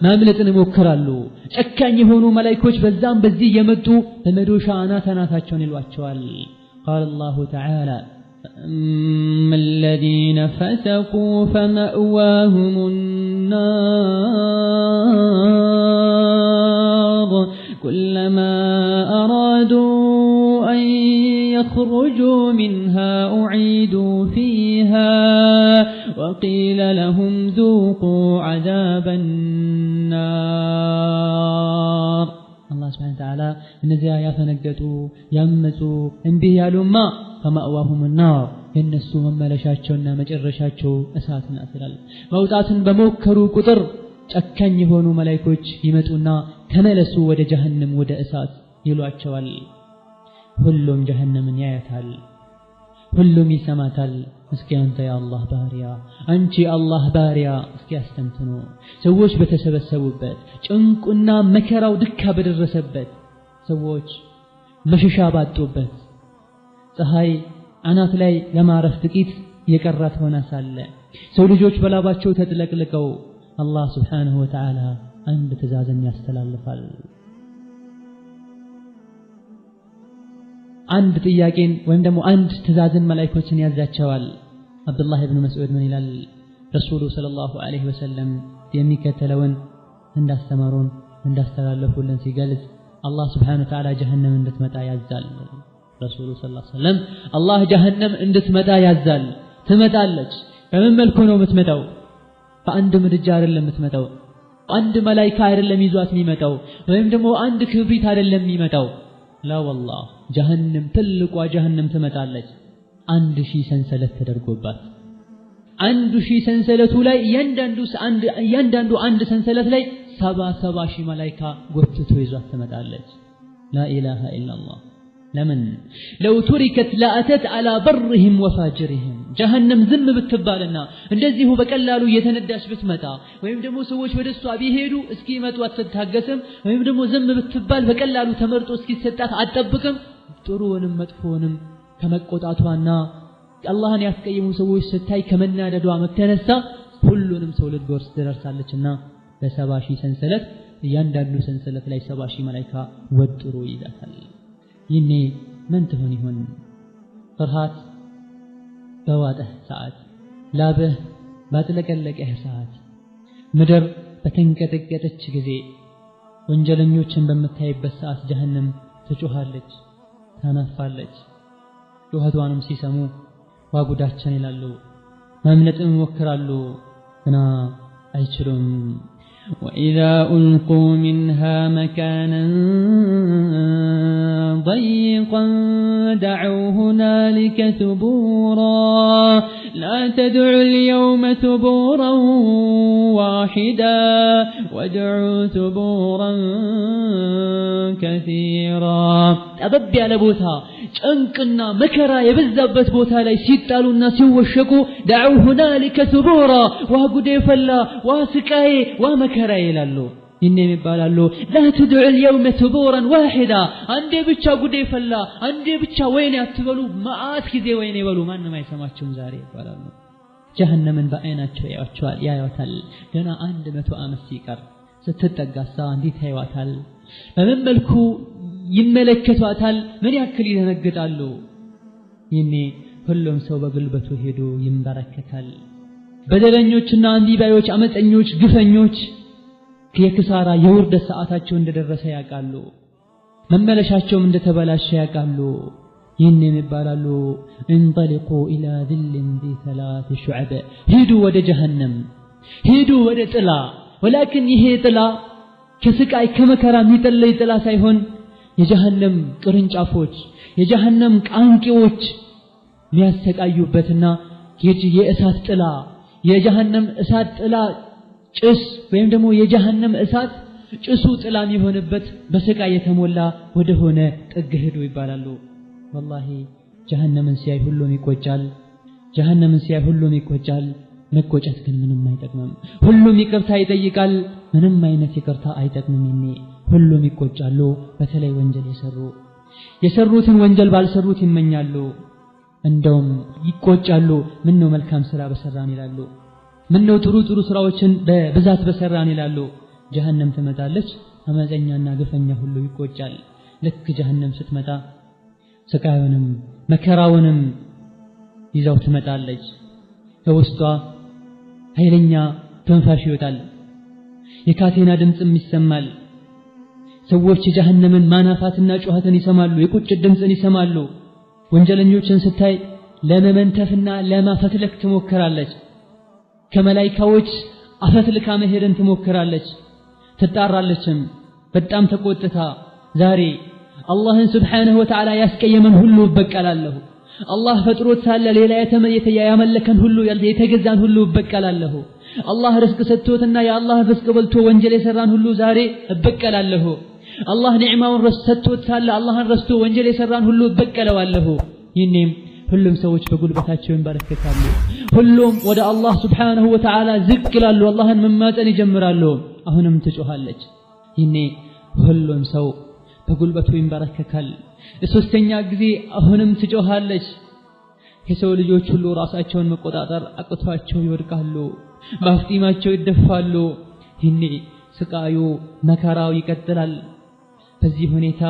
ማምለጥን ሞክራሉ ጨካኝ የሆኑ መላእክቶች በዛም በዚህ የመጡ በመዶሻ አናታቸውን ይሏቸዋል قال الله تعالى الذين فسقوا فمأواهم النار كلما أرادوا أن يخرجوا منها أعيدوا فيها وقيل لهم ذوقوا عذاب النار الله سبحانه وتعالى እነዚያ ያፈነገጡ ያመጹ እንዲህ ያሉማ فمأواهم النار የነሱ መመለሻቸውና መጨረሻቸው እሳት ናት ይላል መውጣትን በመከሩ ቁጥር ጨካኝ የሆኑ መላእክቶች ይመጡና ተመለሱ ወደ ጀሃነም ወደ እሳት ይሏቸዋል ሁሉም ጀሃነምን ያያታል ሁሉም ይሰማታል እስኪ አንተ የአላህ ባሪያ አንቺ አላህ ባሪያ እስኪ አስተንትኑ ሰዎች በተሰበሰቡበት ጭንቁና መከራው ድካ በደረሰበት ሰዎች መሸሻ ባጡበት ፀሐይ አናት ላይ ለማረፍ ጥቂት የቀራት ሆና ሳለ ሰው ልጆች በላባቸው ተጥለቅልቀው አላህ Subhanahu Wa Ta'ala አንድ ትእዛዝን ያስተላልፋል አንድ ጥያቄን ወይም ደግሞ አንድ ትእዛዝን መላእክቶችን ያዛቸዋል አብዱላህ ኢብኑ መስዑድ ምን ይላል ረሱሉ ሰለላሁ ዐለይሂ ወሰለም የሚከተለውን እንዳስተማሩን እንዳስተላለፉልን ሲገልጽ አላህ Subhanahu Wa Ta'ala ጀሃነም እንድትመጣ ያዛል ረሱሉ ሰለላሁ ዐለይሂ ወሰለም አላህ ጀሃነም እንድትመጣ ያዛል ትመጣለች በምን መልኩ ነው የምትመጣው በአንድ ምድጃ አይደለም የምትመጣው አንድ መላእክት አይደለም ይዟት የሚመጣው ወይም ደግሞ አንድ ክብሪት አይደለም የሚመጣው لا والله جهنم تلقوا جهنم تمتالج 1000 ሰንሰለት ተደርጎባት 1000 ሰንሰለቱ ላይ እያንዳንዱ አንድ ሰንሰለት ላይ 70 ሺህ መላእክት ጎትቶ ይዟት ትመጣለች لا اله الا الله ለምን لو تركت لاتت على برهم وفاجرهم جهنم ዝም ብትባልና እንደዚሁ በቀላሉ እየተነዳች ብትመጣ ወይም ደግሞ ሰዎች ወደሷ ቢሄዱ እስኪመጡ አትታገስም ወይም ደግሞ ዝም ብትባል በቀላሉ ተመርጦ እስኪሰጣት አትጠብቅም ጥሩውንም መጥፎውንም ከመቆጣቷና አላህን ያስቀየሙ ሰዎች ስታይ ከመናደዷ መተነሳ ሁሉንም ሰው ልትጎርስ ትደርሳለችና በ70 ሺህ ሰንሰለት እያንዳንዱ ሰንሰለት ላይ 70 ሺህ መላእክት ወጥሮ ይዛታል ይኔ ምን ትሆን ይሆን ፍርሃት በዋጠህ ሰዓት ላብህ ባጥለቀለቀህ ሰዓት ምድር በተንቀጠቀጠች ጊዜ ወንጀለኞችን በመታይበት ሰዓት ጀሃነም ትጮሃለች ታናፋለች ጩኸቷንም ሲሰሙ ዋጉዳችን ይላሉ ማምለጥም ይሞክራሉ ግና አይችሉም وإذا ألقوا منها مكانا ضيقا دعوا هنالك ثبورا لا تدعوا اليوم ثبورا واحدا وادعوا ثبورا كثيرا أبب على بوتها ጭንቅና መከራ የበዛበት ቦታ ላይ ሲጣሉና ሲወሸቁ دعوا هنالك ثبورا وهجد فلا وسقاي ومكرا ይላሉ ይህንን ይባላሉ لا تدعوا اليوم ثبورا واحدا አንዴ ብቻ ጉዴ ፈላ አንዴ ብቻ ወይኔ አትበሉ ማአት ጊዜ ወይኔ ይበሉ ማንንም አይሰማቸውም ዛሬ ይባላሉ ጀሃነምን በአይናቸው ያዩታል ገና 100 ዓመት ሲቀር ስትጠጋሳ እንዴት ያዩታል በምን መልኩ ይመለከቷታል ምን ያክል ይደነግጣሉ ይህኔ ሁሉም ሰው በግልበቱ ሄዶ ይንበረከካል በደለኞችና አንዲባዮች አመፀኞች ግፈኞች የክሳራ የውርደት ሰዓታቸው እንደደረሰ ያውቃሉ መመለሻቸው እንደተበላሸ ያውቃሉ ይህንን ይባላሉ انطلقوا الى ذل ذي 3 شعب ሂዱ ወደ ጀሃነም ሂዱ ወደ ጥላ ولكن ይሄ ጥላ ከስቃይ ከመከራ የሚጠለይ ጥላ ሳይሆን የጀሃነም ቅርንጫፎች የጀሃነም ቃንቂዎች የሚያሰቃዩበትና የእሳት ጥላ የጀሃነም እሳት ጥላ ጭስ ወይም ደግሞ የጀሃነም እሳት ጭሱ ጥላ የሚሆንበት በስቃይ የተሞላ ወደ ሆነ ጥግ ሄዱ ይባላሉ والله ጀሃነምን ሲያይ ሁሉም ይቆጫል ጀሃነምን ሲያይ ሁሉም ይቆጫል መቆጨት ግን ምንም አይጠቅምም ሁሉም ይቅርታ ይጠይቃል ምንም አይነት ይቅርታ አይጠቅምም ሁሉም ይቆጫሉ በተለይ ወንጀል የሰሩትን ወንጀል ባልሰሩት ይመኛሉ እንደውም ይቆጫሉ ምን ነው መልካም ስራ በሰራን ይላሉ ምን ነው ጥሩ ስራዎችን በብዛት በሰራን ይላሉ ጀሃነም ትመጣለች አመፀኛና ግፈኛ ሁሉ ይቆጫል ልክ ጀሃነም ስትመጣ ስቃዩንም መከራውንም ይዛው ትመጣለች ከውስጧ ኃይለኛ ትንፋሽ ይወጣል የካቴና ድምጽም ይሰማል ሰዎች የጀሃነምን ማናፋትና ጩኸትን ይሰማሉ የቁጭት ድምጽን ይሰማሉ ወንጀለኞችን ስታይ ለመመንተፍና ለማፈትለክ ትሞክራለች ከመላእክቶች አፈትልካ መሄድን ትሞክራለች ትጣራለችም በጣም ተቆጥታ ዛሬ አላህን Subhanahu Wa Ta'ala ያስቀየመን ሁሉ በቀላለሁ አላህ ፈጥሮት ሳለ ሌላ ያመለከን ሁሉ የተገዛን ሁሉ በቀላለሁ አላህ ርዝቅ ሰጥቶትና የአላህ ርዝቅ በልቶ ወንጀል የሰራን ሁሉ ዛሬ በቀላለሁ አላህ ኒዕማውን ሰጥቶት ሳለ አላህን ረስቶ ወንጀል የሰራን ሁሉ በቀለዋለሁ ይህኔም ሁሉም ሰዎች በጉልበታቸው ይንበረከካሉ ሁሉም ወደ አላህ Subhanahu Wa Ta'ala ዝቅ ይላሉ አላህን መማፀን ይጀምራሉ አሁንም ትጮሃለች ይህኔ ሁሉም ሰው በጉልበቱ ይንበረከካል ለሶስተኛ ጊዜ አሁንም ትጮሃለች የሰው ልጆች ሁሉ ራሳቸውን መቆጣጠር አቅቷቸው ይወድቃሉ በአፍጢማቸው ይደፋሉ ይህኔ ስቃዩ መከራው ይቀጥላል በዚህ ሁኔታ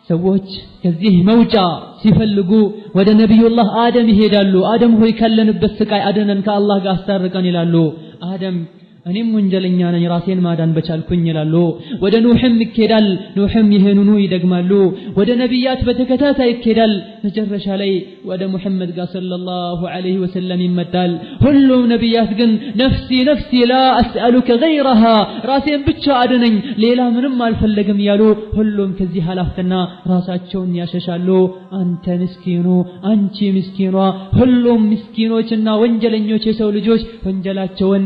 ሰዎች ከዚህ መውጫ ሲፈልጉ ወደ ነብዩላህ አደም ይሄዳሉ አደም ሆይ ካለንበት ስቃይ አደነን ከአላህ ጋር አስታርቀን ይላሉ አደም እኔም ወንጀለኛ ነኝ ራሴን ማዳን በቻልኩኝ ይላሉ ወደ ኑህም ይኬዳል ኑህም ይሄንኑ ይደግማሉ ወደ ነብያት በተከታታይ ይኬዳል መጨረሻ ላይ ወደ ሙሐመድ ጋር ሰለላሁ ዐለይሂ ወሰለም ይመጣል ሁሉም ነብያት ግን ነፍሲ ነፍሲ ላ አስአሉከ ገይረሃ ራሴን ብቻ አድነኝ ሌላ ምንም አልፈልግም ያሉ ሁሉም ከዚህ ሐላፍትና ራሳቸውን ያሸሻሉ አንተ ምስኪኑ አንቺ ምስኪኗ ሁሉም ምስኪኖችና ወንጀለኞች የሰው ልጆች ወንጀላቸውን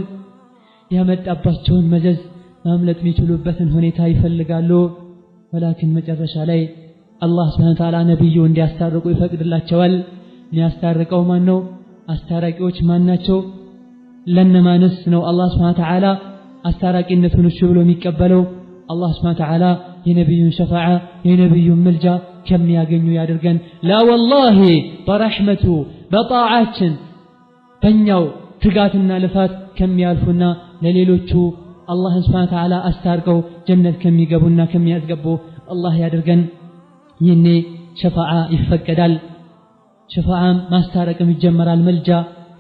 ያመጣባቸውን መዘዝ ማምለጥ የሚችሉበትን ሁኔታ ይፈልጋሉ ولكن መጨረሻ ላይ አላህ Subhanahu Wa Ta'ala ነብዩ እንዲያስታርቁ ይፈቅድላቸዋል የሚያስታርቀው ማን ነው አስታራቂዎች ማን ናቸው ለነማንስ ነው አላህ Subhanahu Wa Ta'ala አስታራቂነቱን እሺ ብሎ የሚቀበለው አላህ Subhanahu Wa Ta'ala የነብዩን ሸፋዓ የነብዩን መልጃ ከሚያገኙ ያድርገን ላ والله በረህመቱ በጣዓችን በእኛው ትጋትና ልፋት ከሚያልፉና ለሌሎቹ አላህ Subhanahu Wa Ta'ala አስታርቀው ጀነት ከሚገቡና ከሚያስገቡ አላህ ያድርገን ይህኔ ሸፋዓ ይፈቀዳል ሸፋዓም ማስታረቅም ይጀመራል መልጃ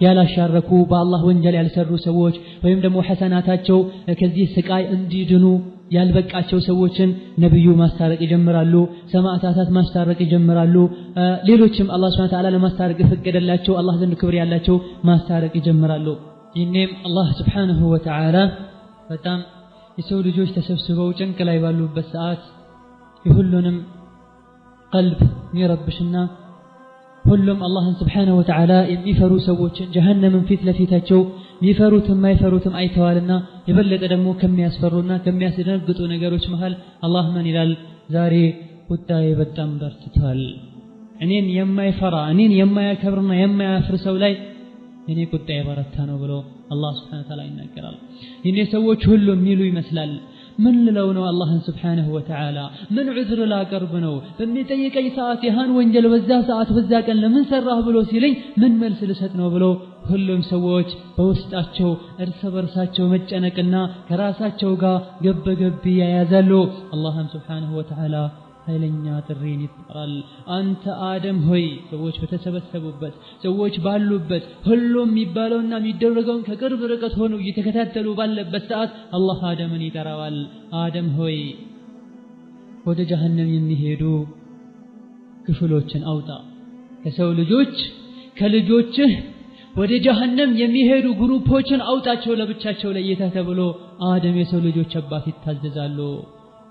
ያላሻረኩ በአላህ ወንጀል ያልሰሩ ሰዎች ወይም ደግሞ ሐሰናታቸው ከዚህ ስቃይ እንዲድኑ ያልበቃቸው ሰዎችን ነብዩ ማስታረቅ ይጀምራሉ ሰማዕታት ማስታረቅ ይጀምራሉ ሌሎችም አላህ Subhanahu Wa Ta'ala ለማስታረቅ ፈቀደላቸው አላህ ዘንድ ክብር ያላቸው ማስታረቅ ይጀምራሉ ይህኔም አላህ Subhanahu Wa Ta'ala በጣም የሰው ልጆች ተሰብስበው ጭንቅ ላይ ባሉበት ሰዓት የሁሉንም ቀልብ የሚረብሽና ሁሉም አላህን Subhanahu Wa Ta'ala የሚፈሩ ሰዎችን ጀሃነምን ፊት ለፊታቸው የሚፈሩትም ማይፈሩትም አይተዋልና የበለጠ ደግሞ ከሚያስፈሩና ከሚያስደነግጡ ነገሮች መሃል አላህ ምን ይላል ዛሬ ቁጣዬ በጣም በርትቷል እኔን የማይፈራ እኔን የማያከብርና የማያፍር ሰው ላይ እኔ ቁጣዬ በረታ ነው ብሎ አላህ Subhanahu Wa Ta'ala ይናገራል ይሄ ሰዎች ሁሉ የሚሉ ይመስላል ምን ልለው ነው አላህን ስብሓነሁ ወተዓላ? ምን ዑዝር ላቀርብ ነው? በሚጠይቀኝ ሰዓት ያህን ወንጀል በዛ ሰዓት በዛ ቀን ለምን ሰራህ ብሎ ሲለኝ ምን መልስ ልሰጥ ነው ብሎ ሁሉም ሰዎች በውስጣቸው እርስ በርሳቸው መጨነቅና ከራሳቸው ጋር ገበገብ ያያዛሉ። አላህም ስብሓነሁ ወተዓላ ኃይለኛ ጥሪን ይጠራል። አንተ አደም ሆይ፣ ሰዎች በተሰበሰቡበት ሰዎች ባሉበት ሁሉም የሚባለውና የሚደረገውን ከቅርብ ርቀት ሆነው እየተከታተሉ ባለበት ሰዓት አላህ አደምን ይጠራዋል። አደም ሆይ ወደ ጀሀነም የሚሄዱ ክፍሎችን አውጣ። ከሰው ልጆች ከልጆችህ ወደ ጀሀነም የሚሄዱ ግሩፖችን አውጣቸው ለብቻቸው ለይተህ ተብሎ አደም የሰው ልጆች አባት ይታዘዛሉ።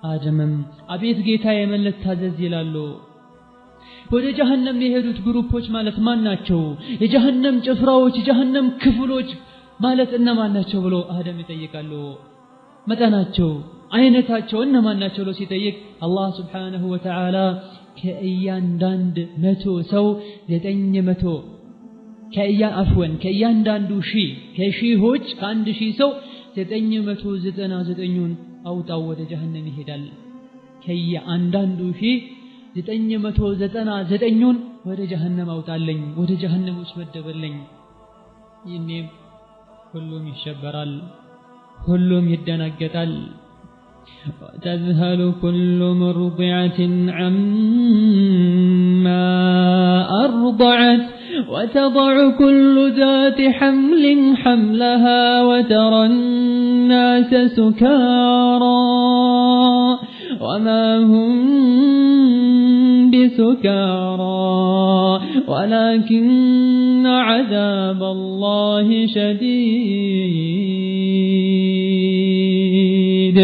አደምም አቤት ጌታዬ ምን ልታዘዝ ይላሉ። ወደ ጀሀነም የሄዱት ግሩፖች ማለት ማን ናቸው? የጀሀነም ጭፍራዎች የጀሀነም ክፍሎች ማለት እነማን ናቸው ብሎ አደም ይጠይቃሉ። መጠናቸው አይነታቸው እነማን ናቸው ብሎ ሲጠይቅ አላህ ስብሓነሁ ወተዓላ ከእያንዳንዱ 100 ሰው 900 ከእያንዳንዱ ከሺዎች ከአንድ ሺህ ሰው 999ን አውጣው ወደ ጀሀነም ይሄዳል። ከእያንዳንዱ 999ን ወደ ጀሀነም አውጣለኝ፣ ወደ ጀሀነም ውስጥ መደበልኝ። ይህኔም ሁሉም ይሸበራል፣ ሁሉም ይደናገጣል። تذهل كل مرضعة عما أرضعت وتضع كل ذات حمل حملها وترى الناس سكارى وما هم بسكارى ولكن عذاب الله شديد.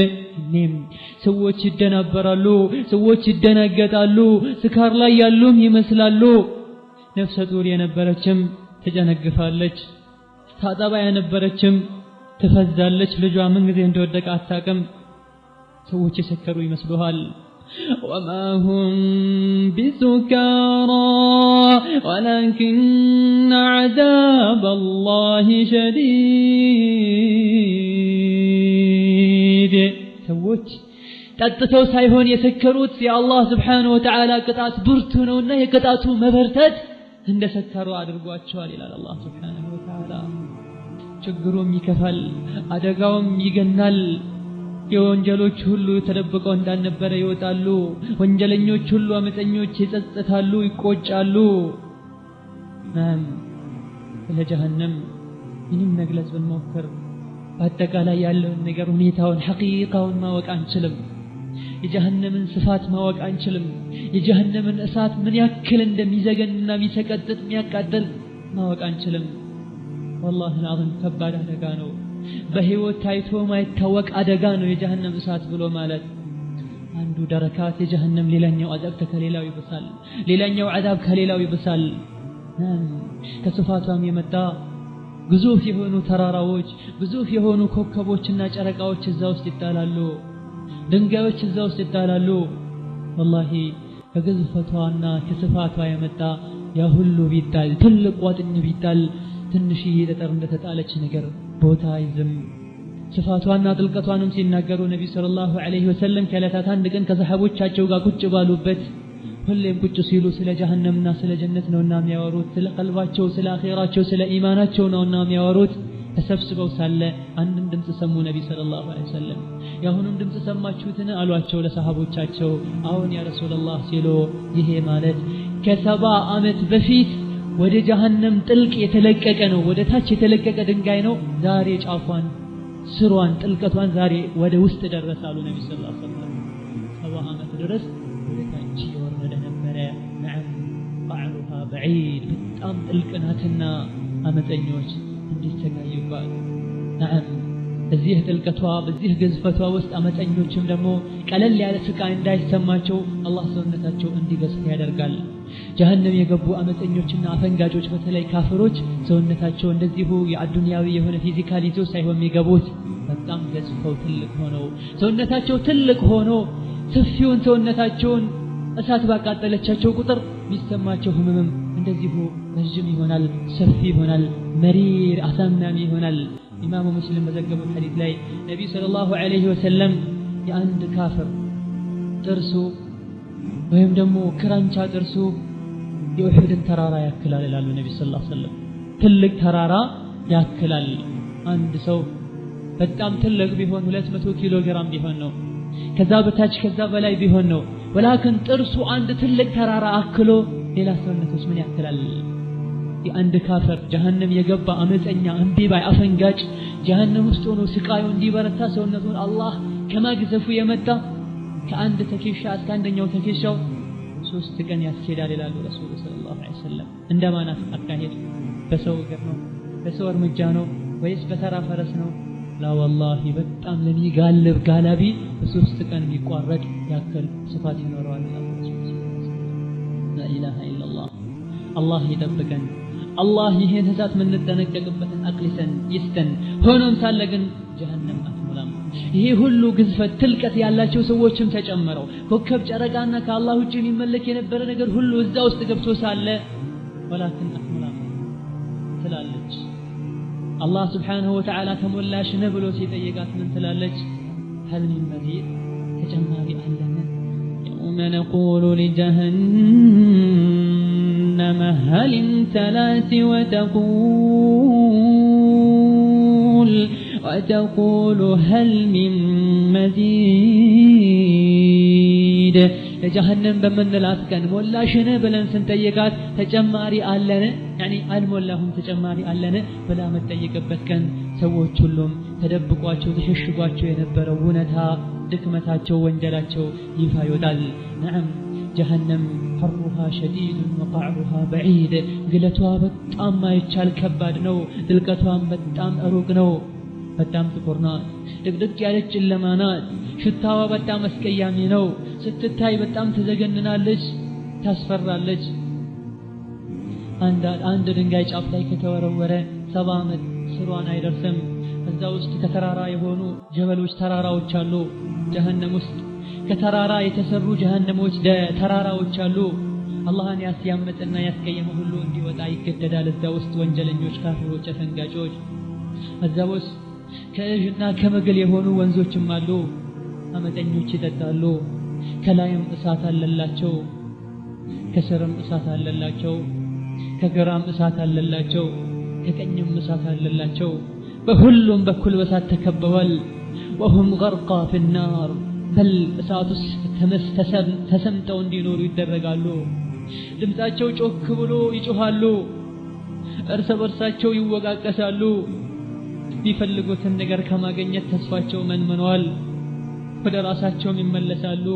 ሰዎች ይደናበራሉ፣ ሰዎች ይደናገጣሉ፣ ስካር ላይ ያሉም ይመስላሉ። ነፍሰ ጡር የነበረችም ትጨነግፋለች፣ ታጠባ የነበረችም ትፈዛለች። ልጇ ምን ጊዜ እንደወደቀ አታውቅም። ሰዎች የሰከሩ ይመስሉሃል። وما هم بسكارى ولكن عذاب الله شديد. ሰዎች ጠጥተው ሳይሆን የሰከሩት የአላህ ስብሓነሁ ወተዓላ ቅጣት ብርቱ ነውና የቅጣቱ መበርታት እንደሰከሩ አድርጓቸዋል ይላል አላህ ስብሓነሁ ወተዓላ። ችግሩም ይከፋል፣ አደጋውም ይገናል። የወንጀሎች ሁሉ ተደብቀው እንዳልነበረ ይወጣሉ። ወንጀለኞች ሁሉ አመፀኞች ይጸጸታሉ፣ ይቆጫሉ። ስለ ጀሀነም ምንም መግለጽ ብንሞክር በአጠቃላይ ያለውን ነገር ሁኔታውን ሐቂቃውን ማወቅ አንችልም። የጀሀነምን ስፋት ማወቅ አንችልም። የጀሀነምን እሳት ምን ያክል እንደሚዘገንና የሚሰቀጥጥ የሚያቃጥል ማወቅ አንችልም። والله العظيم ከባድ አደጋ ነው። በህይወት ታይቶ ማይታወቅ አደጋ ነው የጀሀነም እሳት ብሎ ማለት። አንዱ ደረካት የጀሀነም ሌላኛው አዛብ ከሌላው ይብሳል፣ ሌላኛው አዛብ ከሌላው ይብሳል። ከስፋቷም የመጣ ግዙፍ የሆኑ ተራራዎች፣ ግዙፍ የሆኑ ኮከቦችና ጨረቃዎች እዛ ውስጥ ይጣላሉ፣ ድንጋዮች እዛ ውስጥ ይጣላሉ። والله ከግዝፈቷና ከስፋቷ የመጣ ያ ሁሉ ቢጣል፣ ትልቅ ቋጥኝ ቢጣል ትንሽዬ ጠጠር እንደተጣለች ነገር ቦታ አይዝም። ስፋቷና ጥልቀቷንም ሲናገሩ ነብዩ ሰለላሁ ዐለይሂ ወሰለም ከዕለታት አንድ ቀን ከሰሃቦቻቸው ጋር ቁጭ ባሉበት ሁሌም ቁጭ ሲሉ ስለ ጀሀነምና ስለ ጀነት ነውና የሚያወሩት፣ ስለ ቀልባቸው፣ ስለ አኺራቸው፣ ስለ ኢማናቸው ነውና የሚያወሩት። ተሰብስበው ሳለ አንድን ድምጽ ሰሙ ነብዩ ሰለላሁ ዐለይሂ ወሰለም። ያሁንም ድምጽ ሰማችሁትን አሏቸው ለሰሃቦቻቸው። አሁን ያ ረሱላህ ሲሉ ይሄ ማለት ከ70 ዓመት በፊት ወደ ጀሀነም ጥልቅ የተለቀቀ ነው፣ ወደ ታች የተለቀቀ ድንጋይ ነው። ዛሬ ጫፏን፣ ስሯን፣ ጥልቀቷን ዛሬ ወደ ውስጥ ደረሳሉ ነብዩ ሰለላሁ ዐለይሂ ወሰለም። 70 ዓመት ድረስ ወደ ታች የወረደ ነበረ። نعم قعرها بعيد በጣም ጥልቅ ናትና አመፀኞች እንዲሰቃዩባት። نعم በዚህ ጥልቀቷ በዚህ ግዝፈቷ ውስጥ አመፀኞችም ደግሞ ቀለል ያለ ስቃይ እንዳይሰማቸው አላህ ሰውነታቸው እንዲገዝፍ ያደርጋል። ጀሀነም የገቡ አመፀኞችና አፈንጋጮች በተለይ ካፍሮች ሰውነታቸው እንደዚሁ የአዱንያዊ የሆነ ፊዚካል ይዞ ሳይሆን የሚገቡት በጣም ገዝፈው ትልቅ ሆነው ሰውነታቸው ትልቅ ሆኖ ሰፊውን ሰውነታቸውን እሳት ባቃጠለቻቸው ቁጥር የሚሰማቸው ህመምም እንደዚሁ ረጅም ይሆናል፣ ሰፊ ይሆናል፣ መሪር አሳማሚ ይሆናል። ኢማሙ ሙስሊም በዘገቡት ሐዲስ ላይ ነብዩ ሰለላሁ ዐለይሂ ወሰለም የአንድ ካፍር ጥርሱ ወይም ደግሞ ክራንቻ ጥርሱ የኡሁድን ተራራ ያክላል ይላሉ ነብዩ ሰለላሁ ዐለይሂ ወሰለም። ትልቅ ተራራ ያክላል። አንድ ሰው በጣም ትልቅ ቢሆን 200 ኪሎ ግራም ቢሆን ነው፣ ከዛ በታች ከዛ በላይ ቢሆን ነው። ወላኪን ጥርሱ አንድ ትልቅ ተራራ አክሎ ሌላ ሰውነቶች ምን ያክላል? የአንድ ካፍር ጀሃነም የገባ አመፀኛ እንቢባይ አፈንጋጭ ጀሃነም ውስጥ ሆኖ ስቃዩ እንዲበረታ ሰውነቱን አላህ ከማግዘፉ የመጣ ከአንድ ተኬሻ እስከ አንደኛው ተኬሻው 3 ቀን ያስኬዳል ይላሉ ረሱል ሰለላሁ ዐለይሂ ወሰለም። እንደማናት አካሄድ በሰው እግር ነው? በሰው እርምጃ ነው ወይስ በተራ ፈረስ ነው? ላ ወላሂ በጣም ለሚጋልብ ጋላቢ በ3 ቀን የሚቋረጥ ያክል ስፋት ይኖረዋል። ላ ኢላሃ ኢላላህ። አላህ ይጠብቀን። አላህ ይሄን እሳት የምንጠነቀቅበትን አቅሊሰን ይስተን። ሆኖም ሳለ ግን ጀሃነም አትሞላም። ይሄ ሁሉ ግዝፈት ትልቀት ያላቸው ሰዎችም ተጨመረው ኮከብ ጨረቃና ከአላህ ውጪ የሚመለክ የነበረ ነገር ሁሉ እዛ ውስጥ ገብቶ ሳለ ወላኪን አትሞላም ትላለች። አላህ ስብሓነሁ ወተዓላ ተሞላሽ ነው ብሎ ሲጠይቃት ምን ትላለች? هل من مزيد ተጨማሪ አለን? يوم نقول لجهنم هل امتلأت وتقول هل من مزيد ለጀሃነም በመንላት ቀን ሞላሽነ ብለን ስንጠይቃት ተጨማሪ አለን يعني አልሞላሁም ተጨማሪ አለን ብላ መጠየቅበት ቀን ሰዎች ሁሉም ተደብቋቸው ተሸሽጓቸው የነበረው እውነታ ድክመታቸው ወንጀላቸው ይፋ ይወጣል። نعم ጀሃነም حرها شديد وقعرها بعيد ግለቷ በጣም ማይቻል ከባድ ነው። ጥልቀቷም በጣም ሩቅ ነው። በጣም ጥቁር ናት። ድቅድቅ ያለች ጨለማ ናት። ሽታዋ በጣም አስቀያሚ ነው። ስትታይ በጣም ተዘገንናለች፣ ታስፈራለች። አንድ ድንጋይ ጫፍ ላይ ከተወረወረ 70 ዓመት ስሯን አይደርስም። እዛ ውስጥ ከተራራ የሆኑ ጀበሎች ተራራዎች አሉ። ጀሃነም ውስጥ ከተራራ የተሰሩ ጀሃነሞች ተራራዎች አሉ። አላህን ያስያመጠና ያስቀየመ ሁሉ እንዲወጣ ይገደዳል። እዛ ውስጥ ወንጀለኞች፣ ካፊሮች፣ አፈንጋጮች እዛ ውስጥ ከእጅና ከመግል የሆኑ ወንዞችም አሉ። አመፀኞች ይጠጣሉ። ከላይም እሳት አለላቸው፣ ከስርም እሳት አለላቸው፣ ከግራም እሳት አለላቸው፣ ከቀኝም እሳት አለላቸው። በሁሉም በኩል በእሳት ተከበዋል። وهم غرقى في النار بل እሳት ውስጥ ተሰምጠው እንዲኖሩ ይደረጋሉ። ድምጻቸው ጮክ ብሎ ይጮሃሉ። እርስ በርሳቸው ይወቃቀሳሉ። የሚፈልጉትን ነገር ከማግኘት ተስፋቸው መንምኗል። ወደ ራሳቸውም ይመለሳሉ፣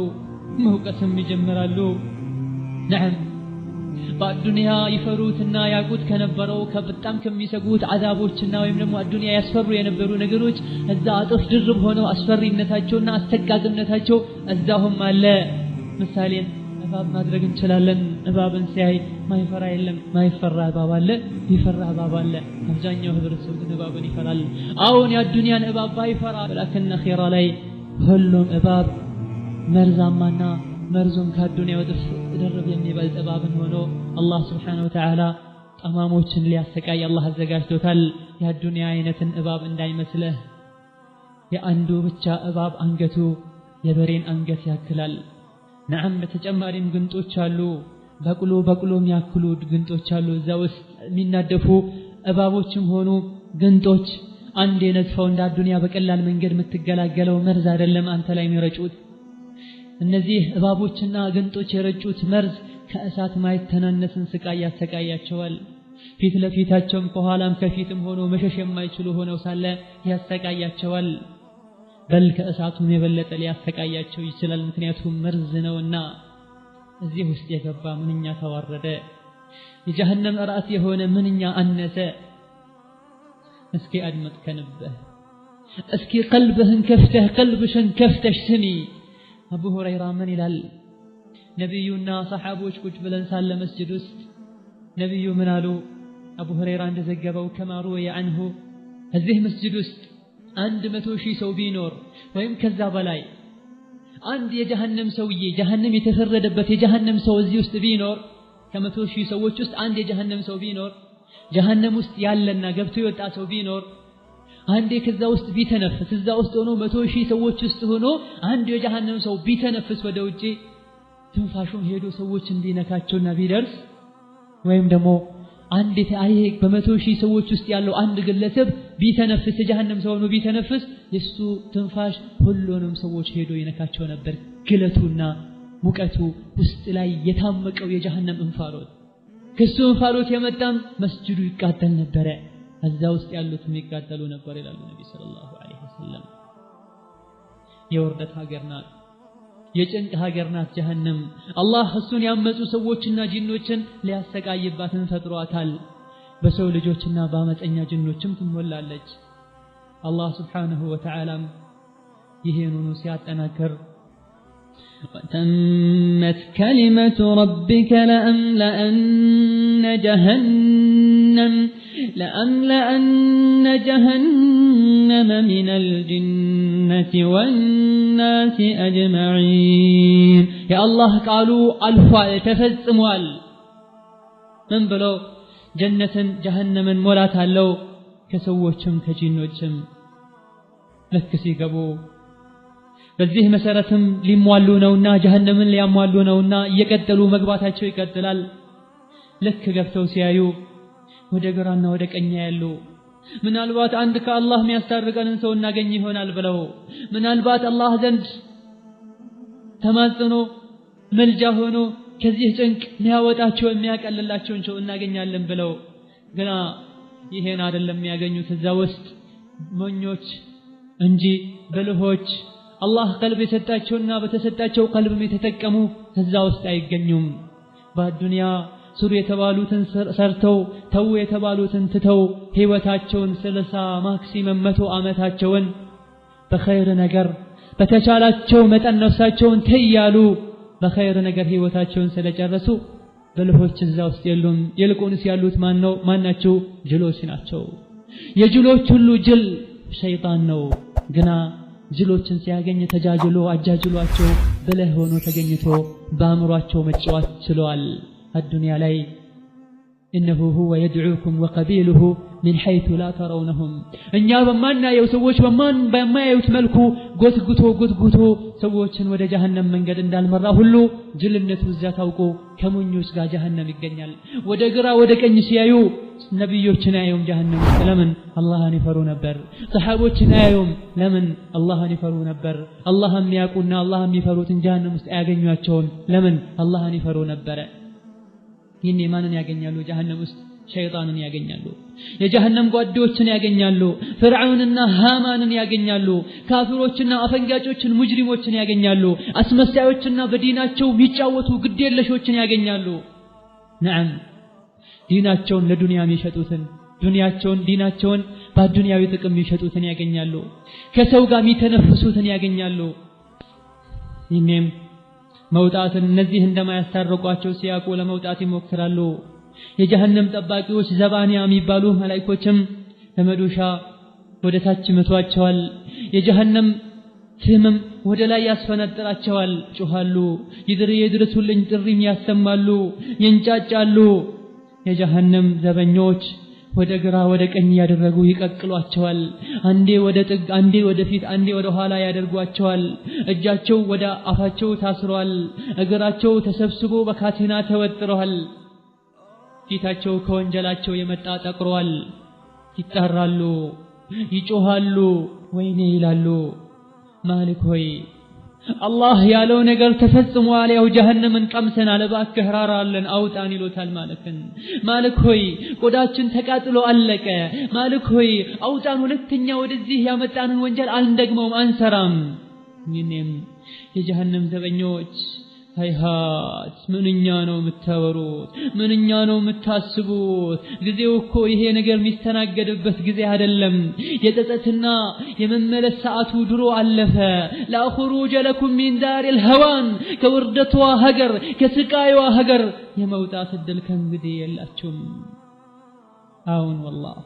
መውቀስም ይጀምራሉ። نعم በአዱንያ ይፈሩትና ያቁት ከነበረው በጣም ከሚሰጉት አዛቦችና ወይም ደግሞ አዱንያ ያስፈሩ የነበሩ ነገሮች እዛ አጥፍ ድርብ ሆነው አስፈሪነታቸውና አስተቃቅነታቸው እዛሁም አለ። ምሳሌን እባብ ማድረግ እንችላለን። እባብን ሲያይ ማይፈራ የለም፣ ማይፈራ እባብ አለ፣ ይፈራ እባብ አለ። አብዛኛው ህብረተሰብ ግን እባብን ይፈራል። አሁን የአዱንያን እባብ ባይፈራ ለከነ ኺራ ላይ ሁሉም እባብ መርዛማና መርዙም ከአዱንያ ወጥፍ ድርብ የሚበልጥ እባብን ሆኖ አላህ ስብሓነሁ ወተዓላ ጠማሞችን ሊያሰቃይ አላህ አዘጋጅቶታል። የአዱንያ አይነትን እባብ እንዳይመስልህ። የአንዱ ብቻ እባብ አንገቱ የበሬን አንገት ያክላል። ነዓም በተጨማሪም ግንጦች አሉ። በቅሎ የሚያክሉ ግንጦች አሉ። እዛ ውስጥ የሚናደፉ እባቦችም ሆኑ ግንጦች አንድ የነጥፈው እንደ አዱንያ በቀላል መንገድ የምትገላገለው መርዝ አይደለም አንተ ላይ የሚረጩት። እነዚህ እባቦችና ግንጦች የረጩት መርዝ ከእሳት ማይተናነስን ስቃይ ያሰቃያቸዋል። ፊት ለፊታቸውም ከኋላም ከፊትም ሆኖ መሸሽ የማይችሉ ሆነው ሳለ ያሰቃያቸዋል። በል ከእሳቱም የበለጠ ሊያሰቃያቸው ይችላል። ምክንያቱም መርዝ ነውና። እዚህ ውስጥ የገባ ምንኛ ተዋረደ። የጀሃነም ራስ የሆነ ምንኛ አነሰ። እስኪ አድመጥ ከንበህ፣ እስኪ ቀልብህን ከፍተህ ቀልብሽን ከፍተሽ ስሚ። አቡ ሁረይራ ምን ይላል? ነብዩና ሰሃቦች ቁጭ ብለን ሳለ መስጂድ ውስጥ ነብዩ ምን አሉ? አቡ ሁረይራ እንደዘገበው ከማሩ ወየአንሁ እዚህ መስጂድ ውስጥ 100,000 ሰው ቢኖር ወይም ከዛ በላይ አንድ የጀሃነም ሰውዬ ጀሃነም የተፈረደበት የጀሃነም ሰው እዚህ ውስጥ ቢኖር ከ100,000 ሰዎች ውስጥ አንድ የጀሃነም ሰው ቢኖር ጀሃነም ውስጥ ያለና ገብቶ የወጣ ሰው ቢኖር አንዴ ከዛ ውስጥ ቢተነፍስ እዛ ውስጥ ሆኖ 100,000 ሰዎች ውስጥ ሆኖ አንድ የጀሃነም ሰው ቢተነፍስ ወደ ውጪ ትንፋሹን ሄዶ ሰዎችን ቢነካቸውና ቢደርስ ወይም ደግሞ አንድ ታይሄ በ100,000 ሰዎች ውስጥ ያለው አንድ ግለሰብ ቢተነፍስ የጀሃነም ሰው ነው ቢተነፍስ የሱ ትንፋሽ ሁሉንም ሰዎች ሄዶ ይነካቸው ነበር ግለቱና ሙቀቱ ውስጥ ላይ የታመቀው የጀሃነም እንፋሎት ከሱ እንፋሎት የመጣም መስጂዱ ይቃጠል ነበር እዛ ውስጥ ያሉት የሚቃጠሉ ነበር ይላሉ ነብዩ ሰለላሁ ዐለይሂ ወሰለም የወርደት ሀገር ናት የጭንቅ ሀገር ናት ጀሃነም አላህ እሱን ያመጹ ሰዎችና ጂኖችን ሊያሰቃይባትን ፈጥሯታል በሰው ልጆችና በአመፀኛ ጂኖችም ትሞላለች አላህ Subhanahu Wa Ta'ala ይሄንኑ ሲያጠናክር وتمت كلمة ربك لأملأن جهنم من الجنة والناس أجمعين يا الله قالوا الفعل تفزموال من بلو جنة جهنم مولات اللو كسووچم كجينوچم لك سيغبو በዚህ መሰረትም ሊሟሉ ነውና ጀሃነምን ሊያሟሉ ነውና እየቀጠሉ መግባታቸው ይቀጥላል ለክ ገብተው ሲያዩ ወደ ግራና ወደ ቀኝ ያሉ ምናልባት አንድ ከአላህ የሚያስታርቀንን ሰው እናገኝ ይሆናል ብለው ምናልባት አላህ ዘንድ ተማጽኖ መልጃ ሆኖ ከዚህ ጭንቅ የሚያወጣቸው የሚያቀልላቸውን ሰው እናገኛለን ብለው ግና ይሄን አይደለም የሚያገኙት እዛ ውስጥ ሞኞች እንጂ ብልሆች አላህ ቀልብ የሰጣቸውና በተሰጣቸው ቀልብም የተጠቀሙ ከዛ ውስጥ አይገኙም በዱንያ ሱሩ የተባሉትን ሰርተው ተው የተባሉትን ትተው ህይወታቸውን 30 ማክሲመም 100 አመታቸውን በኸይር ነገር በተቻላቸው መጠን ነፍሳቸውን ተያሉ በኸይር ነገር ህይወታቸውን ስለጨረሱ ብልሆች እዛ ውስጥ የሉም ይልቁንስ ያሉት ማናቸው ጅሎች ናቸው የጅሎች ሁሉ ጅል ሸይጣን ነው ግና ጅሎችን ሲያገኝ ተጃጅሎ አጃጅሏቸው በለህ ሆኖ ተገኝቶ በአምሯቸው መጫወት ችሏል الدنيا ላይ انه هو يدعوكم وقبيله من حيث لا ترونهم እኛ በማናየው ሰዎች በማያዩት መልኩ ጎትጉቶ ሰዎችን ወደ ጀሃነም መንገድ እንዳልመራ ሁሉ ጅልነቱ እዛ ታውቆ ከሞኞች ጋር ጀሃነም ይገኛል ወደ ግራ ወደ ቀኝ ሲያዩ ነብዮችን አያዩም ጀሃነም ለምን አላህን ይፈሩ ነበር ሰሃቦችን አያዩም ለምን አላህን ይፈሩ ነበር አላህን ያቁና አላህን ይፈሩትን ጀሃነም ውስጥ አያገኟቸውም ለምን አላህን ይፈሩ ነበር ይሄን ማንን ያገኛሉ ጀሃነም ውስጥ ሸይጣንን ያገኛሉ የጀሃነም ጓዶችን ያገኛሉ ፍርዓውንና ሃማንን ያገኛሉ ካፊሮችና አፈንጋጮችን ሙጅሪሞችን ያገኛሉ አስመሳዮችና በዲናቸው የሚጫወቱ ግዴለሾችን ያገኛሉ ነዓም ዲናቸውን ለዱንያ የሚሸጡትን ዲናቸውን በዱንያዊ ጥቅም የሚሸጡትን ያገኛሉ ከሰው ጋር የሚተነፍሱትን ያገኛሉ ይህም መውጣትን እነዚህ እንደማያስታርቋቸው ሲያቁ ለመውጣት ይሞክራሉ የጀሃነም ጠባቂዎች ዘባኒያ የሚባሉ መላእክቶችም ለመዶሻ ወደ ታች መቷቸዋል የጀሃነም ትምም ወደ ላይ ያስፈነጥራቸዋል ጮሃሉ ይድረሱልኝ ጥሪም ያሰማሉ ይንጫጫሉ የጀሃነም ዘበኞች ወደ ግራ ወደ ቀኝ ያደረጉ ይቀቅሏቸዋል አንዴ ወደ ጥግ አንዴ ወደ ፊት አንዴ ወደ ኋላ ያደርጓቸዋል እጃቸው ወደ አፋቸው ታስሯል እግራቸው ተሰብስቦ በካቴና ተወጥሯል ፊታቸው ከወንጀላቸው የመጣ ጠቅሯል ይጣራሉ ይጮሃሉ ወይኔ ይላሉ ማሊክ ሆይ አላህ ያለው ነገር ተፈጽሟል ያው ጀሃነምን ቀምሰናል እባክህ ራራለን አውጣን ይሉታል ማሊክ ሆይ ቆዳችን ተቃጥሎ አለቀ ማሊክ ሆይ አውጣን ሁለተኛ ወደዚህ ያመጣንን ወንጀል አንደግመውም አንሰራም ይኔም የጀሃነም ዘበኞች ሃይሃት ምንኛ ነው የምታወሩት ምንኛ ነው የምታስቡት ጊዜው እኮ ይሄ ነገር የሚስተናገድበት ጊዜ አይደለም የጸጸትና የመመለስ ሰዓቱ ድሮ አለፈ لا خروج لكم من دار الهوان ከውርደቷ ሀገር ከስቃይዋ ሀገር የመውጣት እድል ከእንግዲህ የላችሁም አሁን والله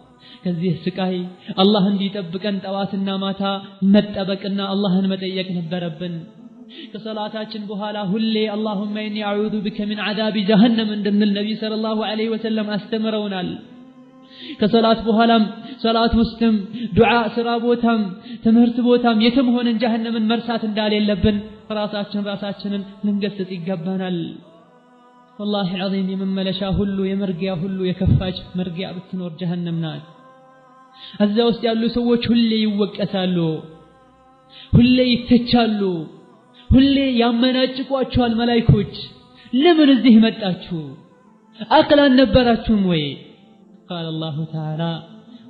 ከዚህ ስቃይ አላህ እንዲጠብቀን ጠዋትና ማታ መጠበቅና አላህን መጠየቅ ነበረብን ከሰላታችን በኋላ ሁሌ اللهم اني اعوذ بك من عذاب جهنم እንደምን ነብይ ሰለላሁ ዐለይሂ ወሰለም አስተምረውናል ከሰላት በኋላም ሰላት ውስጥም ዱዓ ስራ ቦታም ትምህርት ቦታም የትም ሆነን ጀሃነምን መርሳት እንዳሌለብን ራሳችንን ልንገስጽ ይገባናል። والله العظيم የመመለሻ ሁሉ የመርጊያ ሁሉ የከፋች መርጊያ ብትኖር ጀሃነም ናት። እዛ ውስጥ ያሉ ሰዎች ሁሌ ይወቀሳሉ፣ ሁሌ ይተቻሉ፣ ሁሌ ያመናጭቋቸዋል መላእክቶች። ለምን እዚህ መጣችሁ? አቅል አልነበራችሁም ወይ? قال الله تعالى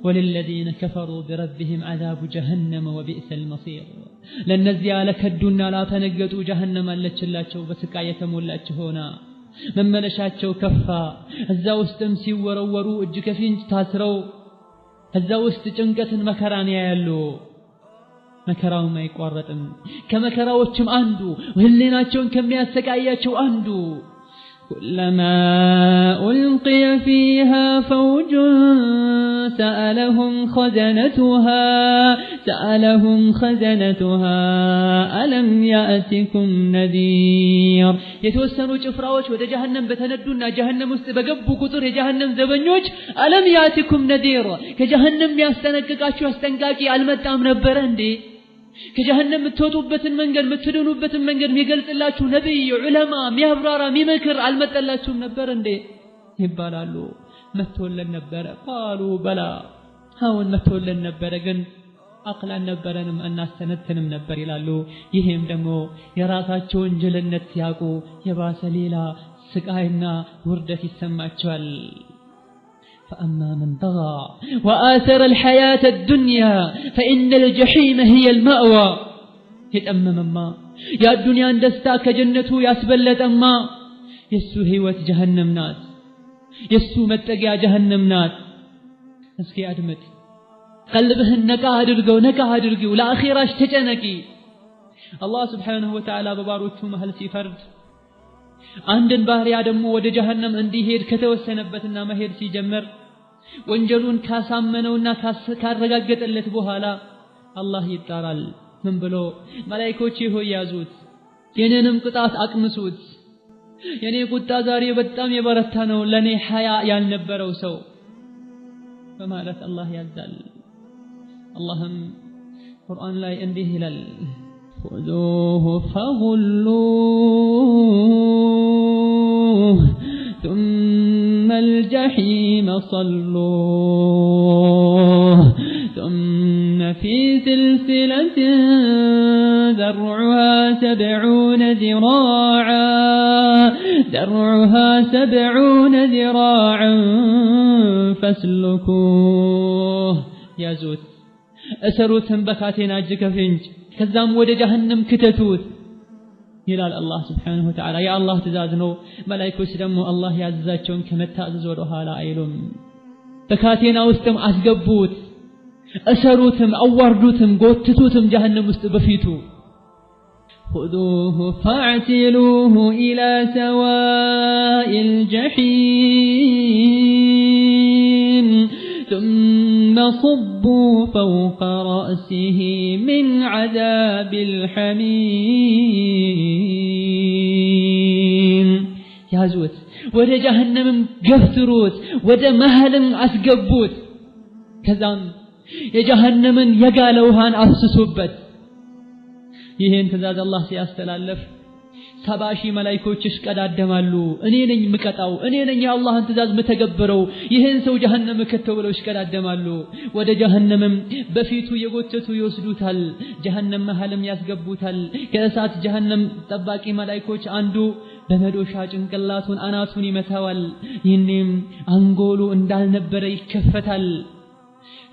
وللذين كفروا بربهم عذاب جهنم وبئس المصير ለነዚያ ለከዱና ላፈነገጡ ጀሃነም አለችላቸው በስቃይ የተሞላች ሆና መመለሻቸው ከፋ። እዛ ውስጥም ሲወረወሩ እጅ ከፍንጅ ታስረው እዛ ውስጥ ጭንቀትን መከራን ያያሉ። መከራውም አይቋረጥም። ከመከራዎችም አንዱ ህሊናቸውን ከሚያሰቃያቸው አንዱ كلما ألقي فيها فوج سألهم خزنتها ألم يأتكم نذير يتوسنوا ጭፍራዎች ወደ ጀሃነም በተነዱና ጀሃነም ውስጥ በገቡ ቁጥር የጀሃነም ዘበኞች ألم يأتكم نذير ከጀሃነም ያስጠነቅቃችሁ አስጠንቃቂ አልመጣም ነበር እንዴ? ከጀሃነም የምትወጡበትን መንገድ የምትድኑበትን መንገድ የሚገልጽላችሁ ነብይ ዑለማ የሚያብራራ የሚመክር አልመጣላችሁም ነበር እንዴ ይባላሉ። መጥቶልን ነበር። قالوا بلى አሁን መጥቶልን ነበር፣ ግን አቅል አልነበረንም እናስተነትንም ነበር ይላሉ። ይሄም ደግሞ የራሳቸውን ጅልነት ሲያውቁ የባሰ ሌላ ስቃይና ውርደት ይሰማቸዋል። فأما من طغى وآثر الحياة الدنيا فإن الجحيم هي المأوى يتأمم ما يا الدنيا اندستا كجنته يسبلت أما يسو هيوة جهنم نات يسو متقيا جهنم نات اسكي أدمت قلبهن نكا هدرقو لا أخيراش تجنكي الله سبحانه وتعالى بباروتو مهل سيفرد አንድን ባህሪያ ደግሞ ወደ ጀሃነም እንዲሄድ ከተወሰነበትና መሄድ ሲጀምር ወንጀሉን ካሳመነውና ካረጋገጠለት በኋላ አላህ ይጣራል። ምን ብሎ? መላእክቶች ሆይ ያዙት፣ የኔንም ቅጣት አቅምሱት። የኔ ቁጣ ዛሬ በጣም የበረታ ነው ለኔ ሐያ ያልነበረው ሰው በማለት አላህ ያዛል። አላህም ቁርአን ላይ እንዲህ ይላል خذوه فغلوه ثم الجحيم صلوه ثم في سلسلة ذرعها 70 ذراعا فاسلكوه يا زوت أسروتهم بكاتين أجك فينج ከዛም ወደ ጀሃነም ከተቱት ይላል አላህ Subhanahu Wa Ta'ala። ያ አላህ ትእዛዝ ነው። መላእክቶች ደግሞ አላህ ያዘዛቸውን ከመታዘዝ ወደ ኋላ አይሉም። በካቴና ውስጥም አስገቡት፣ እሰሩትም፣ አዋርዱትም፣ ጎትቱትም ጀሃነም ውስጥ በፊቱ خذوه فاعتلوه إلى سواء الجحيم ثم صبوا فوق رأسه من عذاب الحميم يازوت وده جهنم قفتروت وده مهلم أسقبوت كذا يجهنم يقالوهان أفسسوبت ይሄን ትእዛዝ አላህ ሲያስተላልፍ 70 መላእክቶች ይሽቀዳደማሉ። እኔ ነኝ ምቀጣው፣ እኔ ነኝ የአላህን ትእዛዝ መተገብረው፣ ይሄን ሰው ጀሃነም ከተው ብለው ይሽቀዳደማሉ። ወደ ጀሃነምም በፊቱ የጎተቱ ይወስዱታል፣ ጀሃነም መሐልም ያስገቡታል። ከእሳት ጀሃነም ጠባቂ መላእክቶች አንዱ በመዶሻ ጭንቅላቱን አናቱን ይመታዋል። ይህንም አንጎሉ እንዳልነበረ ይከፈታል።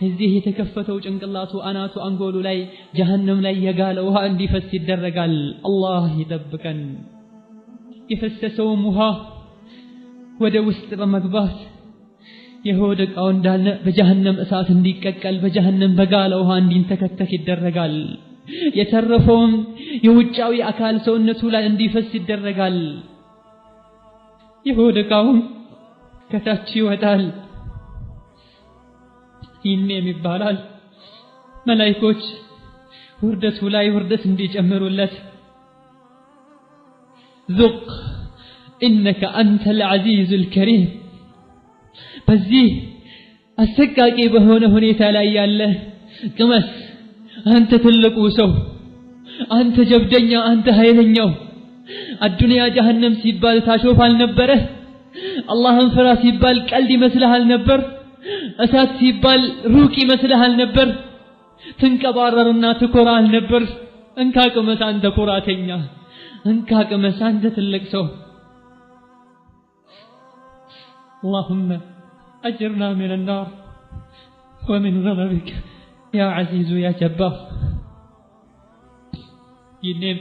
እዚህ የተከፈተው ጭንቅላቱ አናቱ አንጎሉ ላይ ጀሃነም ላይ የጋለ ውሃ እንዲፈስ ይደረጋል። አላህ ይጠብቀን። የፈሰሰው ውሃ ወደ ውስጥ በመግባት የሆድ ዕቃው እንዳለ በጀሃነም እሳት እንዲቀቀል በጀሃነም በጋለ ውሃ እንዲንተከተክ ይደረጋል። የተረፈውም የውጫዊ አካል ሰውነቱ ላይ እንዲፈስ ይደረጋል። የሆድ ዕቃው ከታች ይወጣል። ይህም ይባላል መላእክቶች ውርደቱ ላይ ውርደት እንዲጨምሩለት ذق إنك أنت العزيز الكريم በዚህ አሰቃቂ በሆነ ሁኔታ ላይ ያለ ቅመስ አንተ ትልቁ ሰው አንተ ጀብደኛ አንተ ኃይለኛው አዱንያ ጀሃነም ሲባል ታሾፍ አልነበረ አላህን ፍራ ሲባል ቀልድ ይመስልሃል ነበር እሳት ሲባል ሩቅ ይመስልሃል ነበር ትንቀባረርና ትኮራል ነበር እንካ ቅመስ አንተ ኩራተኛ እንካ ቅመስ አንተ ትልቅ ሰው اللهم أجرنا من النار ومن غضبك يا عزيز يا جبار ينم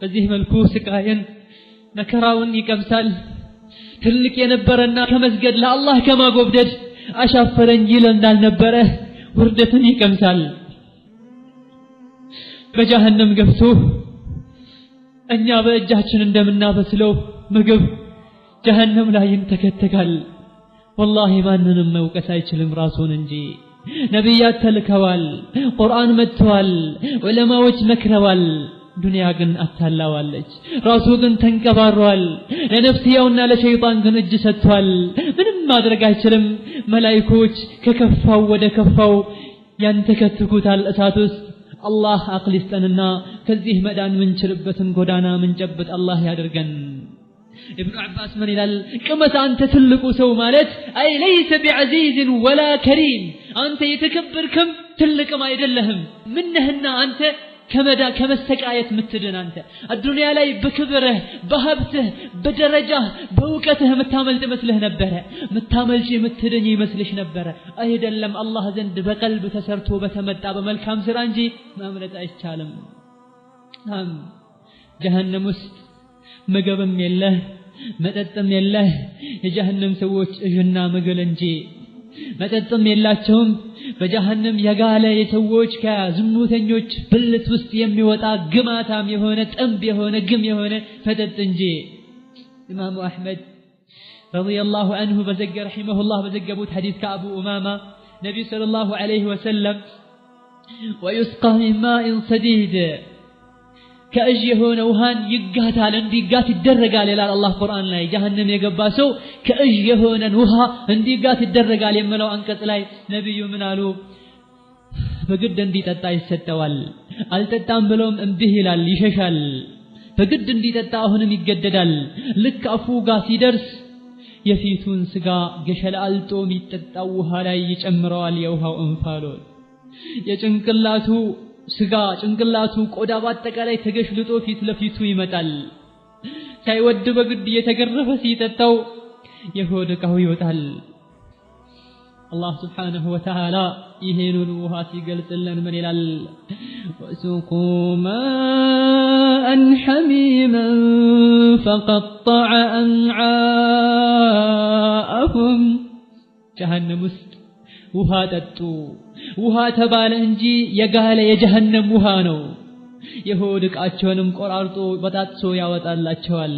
በዚህ መልኩ ስቃየን መከራውን ይቀምሳል ትልቅ የነበረና ከመስገድ ለአላህ ከማጎብደድ አሻፈረኝ ይል እንዳልነበረ ውርደትን ይቀምሳል በጀሃነም ገብቶ እኛ በእጃችን እንደምናበስለው ምግብ ጀሃነም ላይ ይንተከተካል والله ማንንም መውቀስ አይችልም ራሱን እንጂ ነብያት ተልከዋል ቁርአን መጥቷል ዑለማዎች መክረዋል ዱንያ ግን አታላዋለች ራሱ ግን ተንቀባሯል ለነፍስያውና ለሸይጣን ግን እጅ ሰጥቷል ምንም ማድረግ አይችልም መላእክቶች ከከፋው ወደ ከፋው ያንተከትኩታል እሳት ውስጥ አላህ አቅል ይስጠንና ከዚህ መዳን ምንችልበትን ጎዳና ምንጨብጥ አላህ ያድርገን ابن عباس من ይላል ቅመስ አንተ ትልቁ ሰው ማለት አይ ليس بعزيز ولا كريم አንተ የተከበርክም ትልቅም አይደለህም ምንህና አንተ ከመሰቃየት ምትድን አንተ አዱንያ ላይ በክብርህ በሀብትህ በደረጃህ በእውቀትህ ምታመልጥ መስልህ ነበር ምታመልጪ ምትድን ይመስልሽ ነበር አይደለም አላህ ዘንድ በቀልብ ተሰርቶ በተመጣ በመልካም ስራ እንጂ ማምለጥ አይቻልም ጀሃነም ውስጥ ምግብም የለህ መጠጥም የለህ የጀሃነም ሰዎች እጅና ምግል እንጂ መጠጥም የላቸውም በጀሃነም የጋለ የሰዎች ከዝሙተኞች ብልት ውስጥ የሚወጣ ግማታም የሆነ ጠንብ የሆነ ግም የሆነ ፈጠጥ እንጂ ኢማሙ አህመድ ረዲየላሁ ዐንሁ በዘገ ረሂመሁላህ በዘገቡት ሐዲስ ከአቡ ኡማማ ነብዩ ሰለላሁ ዐለይሂ ወሰለም ويسقى من ماء صديد ከእጅ የሆነ ውሃን ይጋታል እንዲጋት ይደረጋል ይላል አላህ ቁርአን ላይ ጀሃነም የገባ ሰው ከእጅ የሆነን ውሃ እንዲጋት ይደረጋል የሚለው አንቀጽ ላይ ነብዩ ምን አሉ በግድ እንዲጠጣ ይሰጠዋል አልጠጣም ብሎም እንዲህ ይላል ይሸሻል በግድ እንዲጠጣ አሁንም ይገደዳል ልክ አፉ ጋር ሲደርስ የፊቱን ስጋ ገሸላልጦ የሚጠጣው ውሃ ላይ ይጨምረዋል የውሃው እንፋሎት የጭንቅላቱ ስጋ ጭንቅላቱ ቆዳ ባጠቃላይ ተገሽልጦ ፊት ለፊቱ ይመጣል ሳይወድ በግድ የተገረፈ ሲጠጣው የሆድ ዕቃው ይወጣል አላህ Subhanahu Wa Ta'ala ይሄንን ውሃ ሲገልጽልን ምን ይላል ወሱቁ ማአን ሐሚመን ፈቀጠዐ አንዓአሁም ጀሃነም ውስጥ ውሃ ጠጡ ውሃ ተባለ እንጂ የጋለ የጀሃነም ውሃ ነው የሆድ ዕቃቸውንም ቆራርጦ በጣጥሶ ያወጣላቸዋል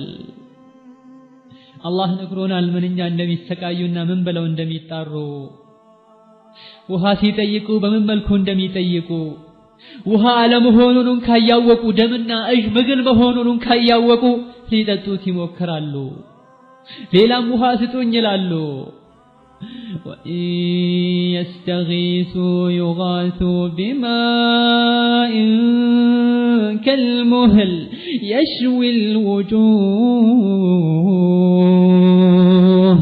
አላህ ነግሮናል ምንኛ እንደሚሰቃዩና ምን ብለው እንደሚጣሩ ውሃ ሲጠይቁ በምን መልኩ እንደሚጠይቁ ውሃ አለመሆኑን ካያወቁ ደምና እጅ ምግል መሆኑን ካያወቁ ሊጠጡት ይሞክራሉ ሌላም ውሃ ስጡኝ ይላሉ وإن يستغيثوا يغاثوا بماء كالمهل يشوي الوجوه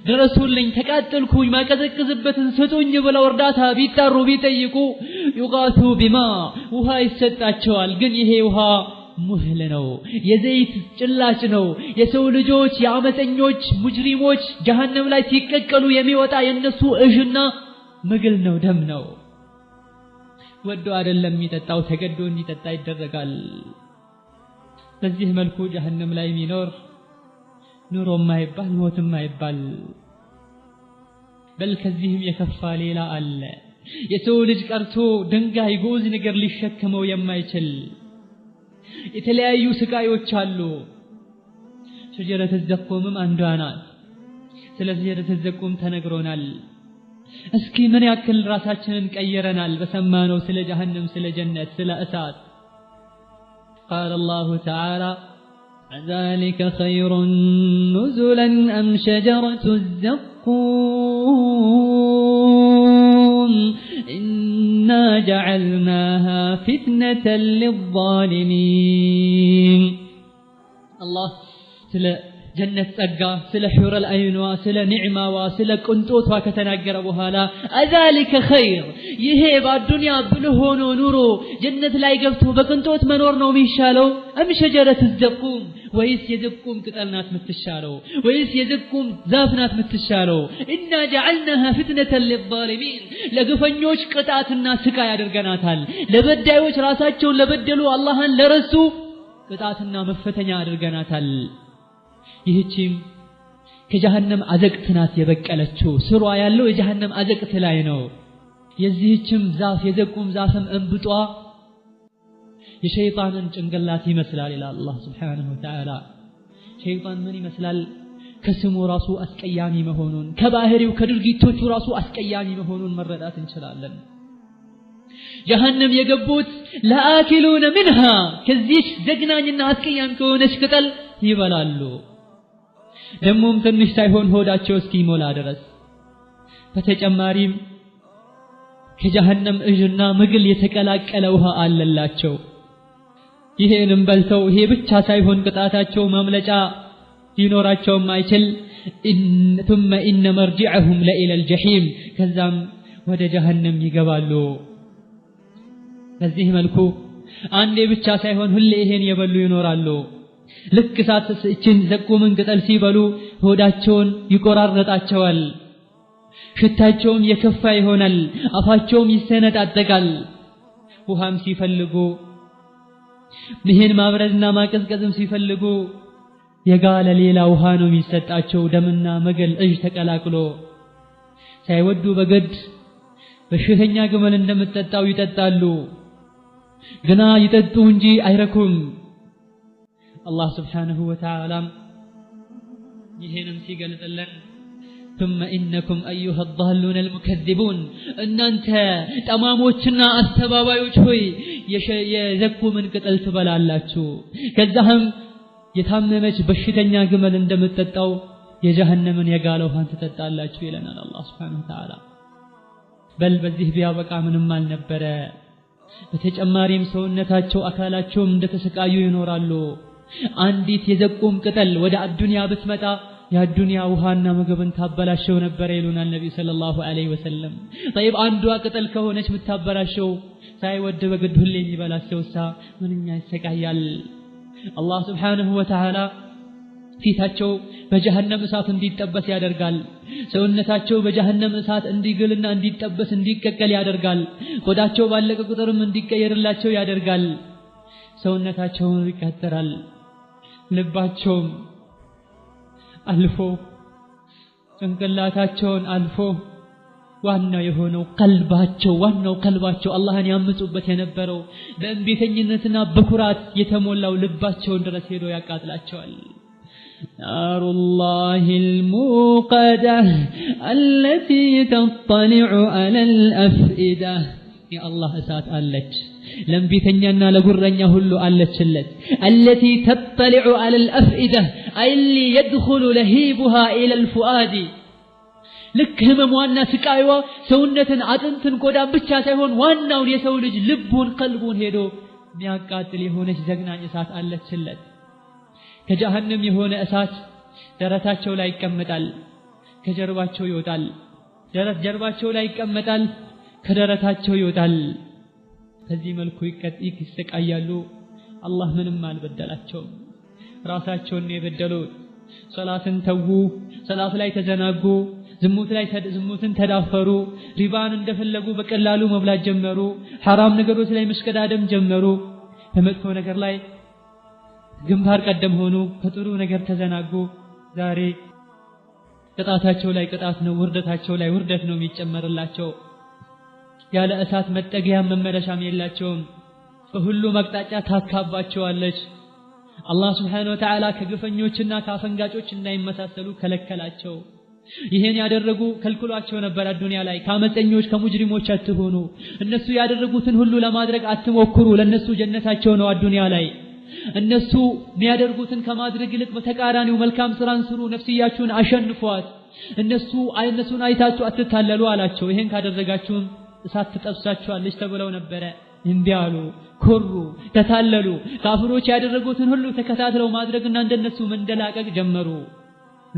درسولኝ ተቃጠልኩኝ ማቀዘቅዝበትን ስጡኝ ብለው እርዳታ ቢጣሩ ቢጠይቁ يغاثوا بماء ውሃ ይሰጣቸዋል ግን ይሄ ውሃ ሙህል ነው የዘይት ጭላጭ ነው የሰው ልጆች ያመፀኞች ሙጅሪሞች ጀሃነም ላይ ሲቀቀሉ የሚወጣ የነሱ እጅና ምግል ነው ደም ነው ወዶ አይደለም የሚጠጣው ተገዶ እንዲጠጣ ይደረጋል በዚህ መልኩ ጀሃነም ላይ የሚኖር ኑሮ ማይባል ሞት ማይባል በል ከዚህም የከፋ ሌላ አለ የሰው ልጅ ቀርቶ ድንጋይ ጎዝ ነገር ሊሸከመው የማይችል የተለያዩ ስቃዮች አሉ ሸጀረተ ዘቁምም አንዷ ናት ስለዚህ ሸጀረተ ዘቁም ተነግሮናል እስኪ ምን ያክል ራሳችንን ቀይረናል በሰማነው ስለ ጀሃነም ስለ ጀነት ስለ እሳት قال الله تعالى ذلك خير نزلا أم شجرة الزقوم جعلناها فتنة للظالمين الله ስለ ጀነት ጸጋ ስለ ሑረል አይኗ ስለ ኒዕማዋ ስለ ቅንጦቷ ከተናገረ በኋላ አዛሊከ ኸይር ይሄ በአዱንያ ብልህ ሆኖ ኑሮ ጀነት ላይ ገብቶ በቅንጦት መኖር ነው የሚሻለው አም ሸጀረት ዘቁም ወይስ የዘቁም ቅጠል ናት የምትሻለው ወይስ የዘቁም ዛፍ ናት የምትሻለው ኢና جعلناها فتنة للظالمين ለግፈኞች ቅጣትና ስቃይ አድርገናታል ለበዳዮች ራሳቸውን ለበደሉ አላህን ለረሱ ቅጣትና መፈተኛ አድርገናታል ይህቺም ከጀሃነም አዘቅት ናት የበቀለችው ስሯ ያለው የጀሃነም አዘቅት ላይ ነው የዚህችም ዛፍ የዘቁም ዛፍም እንብጧ የሸይጣንን ጭንቅላት ይመስላል ኢላ አላህ Subhanahu Wa Ta'ala ሸይጣን ምን ይመስላል ከስሙ ራሱ አስቀያሚ መሆኑን ከባህሪው ከድርጊቶቹ ራሱ አስቀያሚ መሆኑን መረዳት እንችላለን ጀሃነም የገቡት ለአኪሉነ منها ከዚህ ዘግናኝና አስቀያሚ ከሆነች ቅጠል ይበላሉ ደሞም ትንሽ ሳይሆን ሆዳቸው እስኪሞላ ድረስ በተጨማሪም ከጀሃነም እጅና ምግል የተቀላቀለ ውሃ አለላቸው ይሄንም በልተው ይሄ ብቻ ሳይሆን ቅጣታቸው ማምለጫ ሊኖራቸው ማይችል ثم ان مرجعهم الى الجحيم ከዛም ወደ ጀሃነም ይገባሉ በዚህ መልኩ አንዴ ብቻ ሳይሆን ሁሌ ይሄን የበሉ ይኖራሉ ልክ ሳትስችን ዘቁምን ቅጠል ሲበሉ ሆዳቸውን ይቆራረጣቸዋል ሽታቸውም የከፋ ይሆናል አፋቸውም ይሰነጣጠቃል ውሃም ሲፈልጉ ይሄን ማብረድና ማቀዝቀዝም ሲፈልጉ የጋለ ሌላ ውሃ ነው የሚሰጣቸው ደምና መገል እጅ ተቀላቅሎ ሳይወዱ በግድ በሽተኛ ግመል እንደምትጠጣው ይጠጣሉ ግና ይጠጡ እንጂ አይረኩም الله سبحانه وتعالى ይሄንም ሲገልጽልን ثم انكم ايها الضالون المكذبون እናንተ ጠማሞችና አስተባባዮች ሆይ የዘቁምን ቅጠል ትበላላችሁ ከዛም የታመመች በሽተኛ ግመል እንደምትጠጣው የጀሃነምን የጋለ ውሃን ትጠጣላችሁ ይለናል الله سبحانه وتعالى በል በዚህ ቢያበቃ ምንም አልነበረ በተጨማሪም ሰውነታቸው አካላቸውም እንደተሰቃዩ ይኖራሉ አንዲት የዘቁም ቅጠል ወደ አዱንያ ብትመጣ የአዱንያ ውሃና ምግብን ታበላሸው ነበር ይሉናል ነብዩ ሰለላሁ ዐለይሂ ወሰለም طيب አንዷ ቅጠል ከሆነች ብታበላሸው ሳይወድ በግድ ሁሌ የሚበላሸውሳ ምንኛ ይሰቃያል አላህ Subhanahu Wa Ta'ala ፊታቸው በጀሃነም እሳት እንዲጠበስ ያደርጋል ሰውነታቸው በጀሃነም እሳት እንዲግልና እንዲጠበስ እንዲቀቀል ያደርጋል ቆዳቸው ባለቀ ቁጥርም እንዲቀየርላቸው ያደርጋል ሰውነታቸውን ይቀጥራል ልባቸውም አልፎ ጭንቅላታቸውን አልፎ ዋናው የሆነው ቀልባቸው አላህን ያምጹበት የነበረው በእንቢተኝነትና በኩራት የተሞላው ልባቸውን ድረስ ሄዶ ያቃጥላቸዋል نار الله الموقدة التي تطلع على الأفئدة يا الله እሳት አለች ለምቢተኛና ለጉረኛ ሁሉ አለችለት التي تطلع على الأفئدة أي اللي يدخل لهيبها إلى الفؤاد ልክ ህመሟና ስቃይዋ ሰውነትን አጥንትን ቆዳን ብቻ ሳይሆን ዋናውን የሰው ልጅ ልቡን ቀልቡን ሄዶ የሚያቃጥል የሆነች ዘግናኝ እሳት አለችለት ከጀሃነም የሆነ እሳት ደረታቸው ላይ ይቀመጣል ከጀርባቸው ይወጣል ጀርባቸው ላይ ይቀመጣል ከደረታቸው ይወጣል በዚህ መልኩ ይሰቃያሉ አላህ ምንም አልበደላቸውም ራሳቸውን የበደሉት ሶላትን ተዉ ሶላት ላይ ተዘናጉ ዝሙትን ተዳፈሩ ሪባን እንደፈለጉ በቀላሉ መብላት ጀመሩ حرام ነገሮች ላይ መስቀዳደም ጀመሩ በመጥፎ ነገር ላይ ግንባር ቀደም ሆኑ ከጥሩ ነገር ተዘናጉ ዛሬ ቅጣታቸው ላይ ቅጣት ነው ውርደታቸው ላይ ውርደት ነው የሚጨመርላቸው ያለ እሳት መጠጊያ መመለሻም የላቸውም በሁሉ መቅጣጫ ታካባቸዋለች አላህ Subhanahu Wa Ta'ala ከግፈኞችና ካፈንጋጮች እንዳይመሳሰሉ ከለከላቸው ይሄን ያደረጉ ከልክሏቸው ነበር አዱንያ ላይ ካመፀኞች ከሙጅሪሞች አትሆኑ እነሱ ያደረጉትን ሁሉ ለማድረግ አትሞክሩ ለነሱ ጀነታቸው ነው አዱንያ ላይ እነሱ የሚያደርጉትን ከማድረግ ይልቅ በተቃራኒው መልካም ስራን ስሩ ነፍስያችሁን አሸንፏት እነሱን አይታችሁ አትታለሉ አላቸው ይሄን ካደረጋችሁም እሳት ትጠብሳቸዋለች ተብለው ነበረ እምቢ አሉ ኮሩ ተታለሉ ካፍሮች ያደረጉትን ሁሉ ተከታትለው ማድረግና እንደነሱ መንደላቀቅ ጀመሩ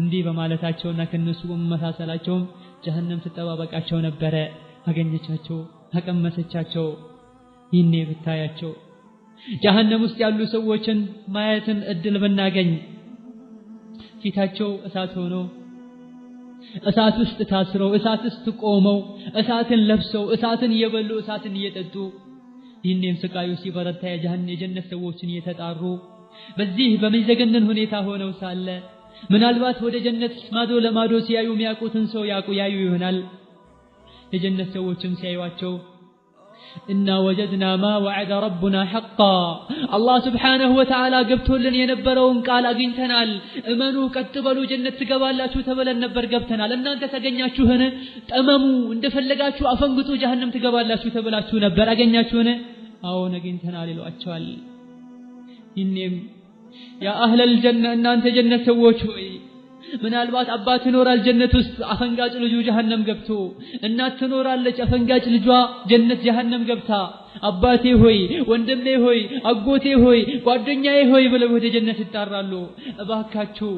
እንዲህ በማለታቸውና ከነሱ በመመሳሰላቸው ጀሃነም ተጠባበቃቸው ነበረ አገኘቻቸው አቀመሰቻቸው ይኔ ብታያቸው ጀሃነም ውስጥ ያሉ ሰዎችን ማየትን እድል ብናገኝ ፊታቸው እሳት ሆኖ እሳት ውስጥ ታስረው እሳት ውስጥ ቆመው እሳትን ለብሰው እሳትን እየበሉ እሳትን እየጠጡ ይህንም ስቃዩ ሲበረታ የጀነት ሰዎችን እየተጣሩ በዚህ በሚዘገነን ሁኔታ ሆነው ሳለ ምናልባት ወደ ጀነት ማዶ ለማዶ ሲያዩ የሚያውቁትን ሰው ያዩ ይሆናል የጀነት ሰዎችም ሲያዩአቸው إنا وجدنا ما وعد ربنا حقا الله سبحانه وتعالى قبتولن ينبرون قال أغنتنال امنوا كتبلوا جنة تقبالاتشو تبلن نبر قبتنال أننا أنت تقنياتشو هنا تأمموا اندفلقاتشو أفنقتوا جهنم تقبالاتشو تبلاتشو نبر أغنياتشو هنا أو نقنتنال لو أتشوال إنهم يا أهل الجنة أن أنت جنة سووشوي ምናልባት አባት ይኖራል ጀነት ውስጥ አፈንጋጭ ልጁ ጀሃነም ገብቶ እናት ትኖራለች አፈንጋጭ ልጇ ጀነት ጀሃነም ገብታ አባቴ ሆይ ወንድሜ ሆይ አጎቴ ሆይ ጓደኛዬ ሆይ ብለው ወደ ጀነት ይጣራሉ እባካችሁ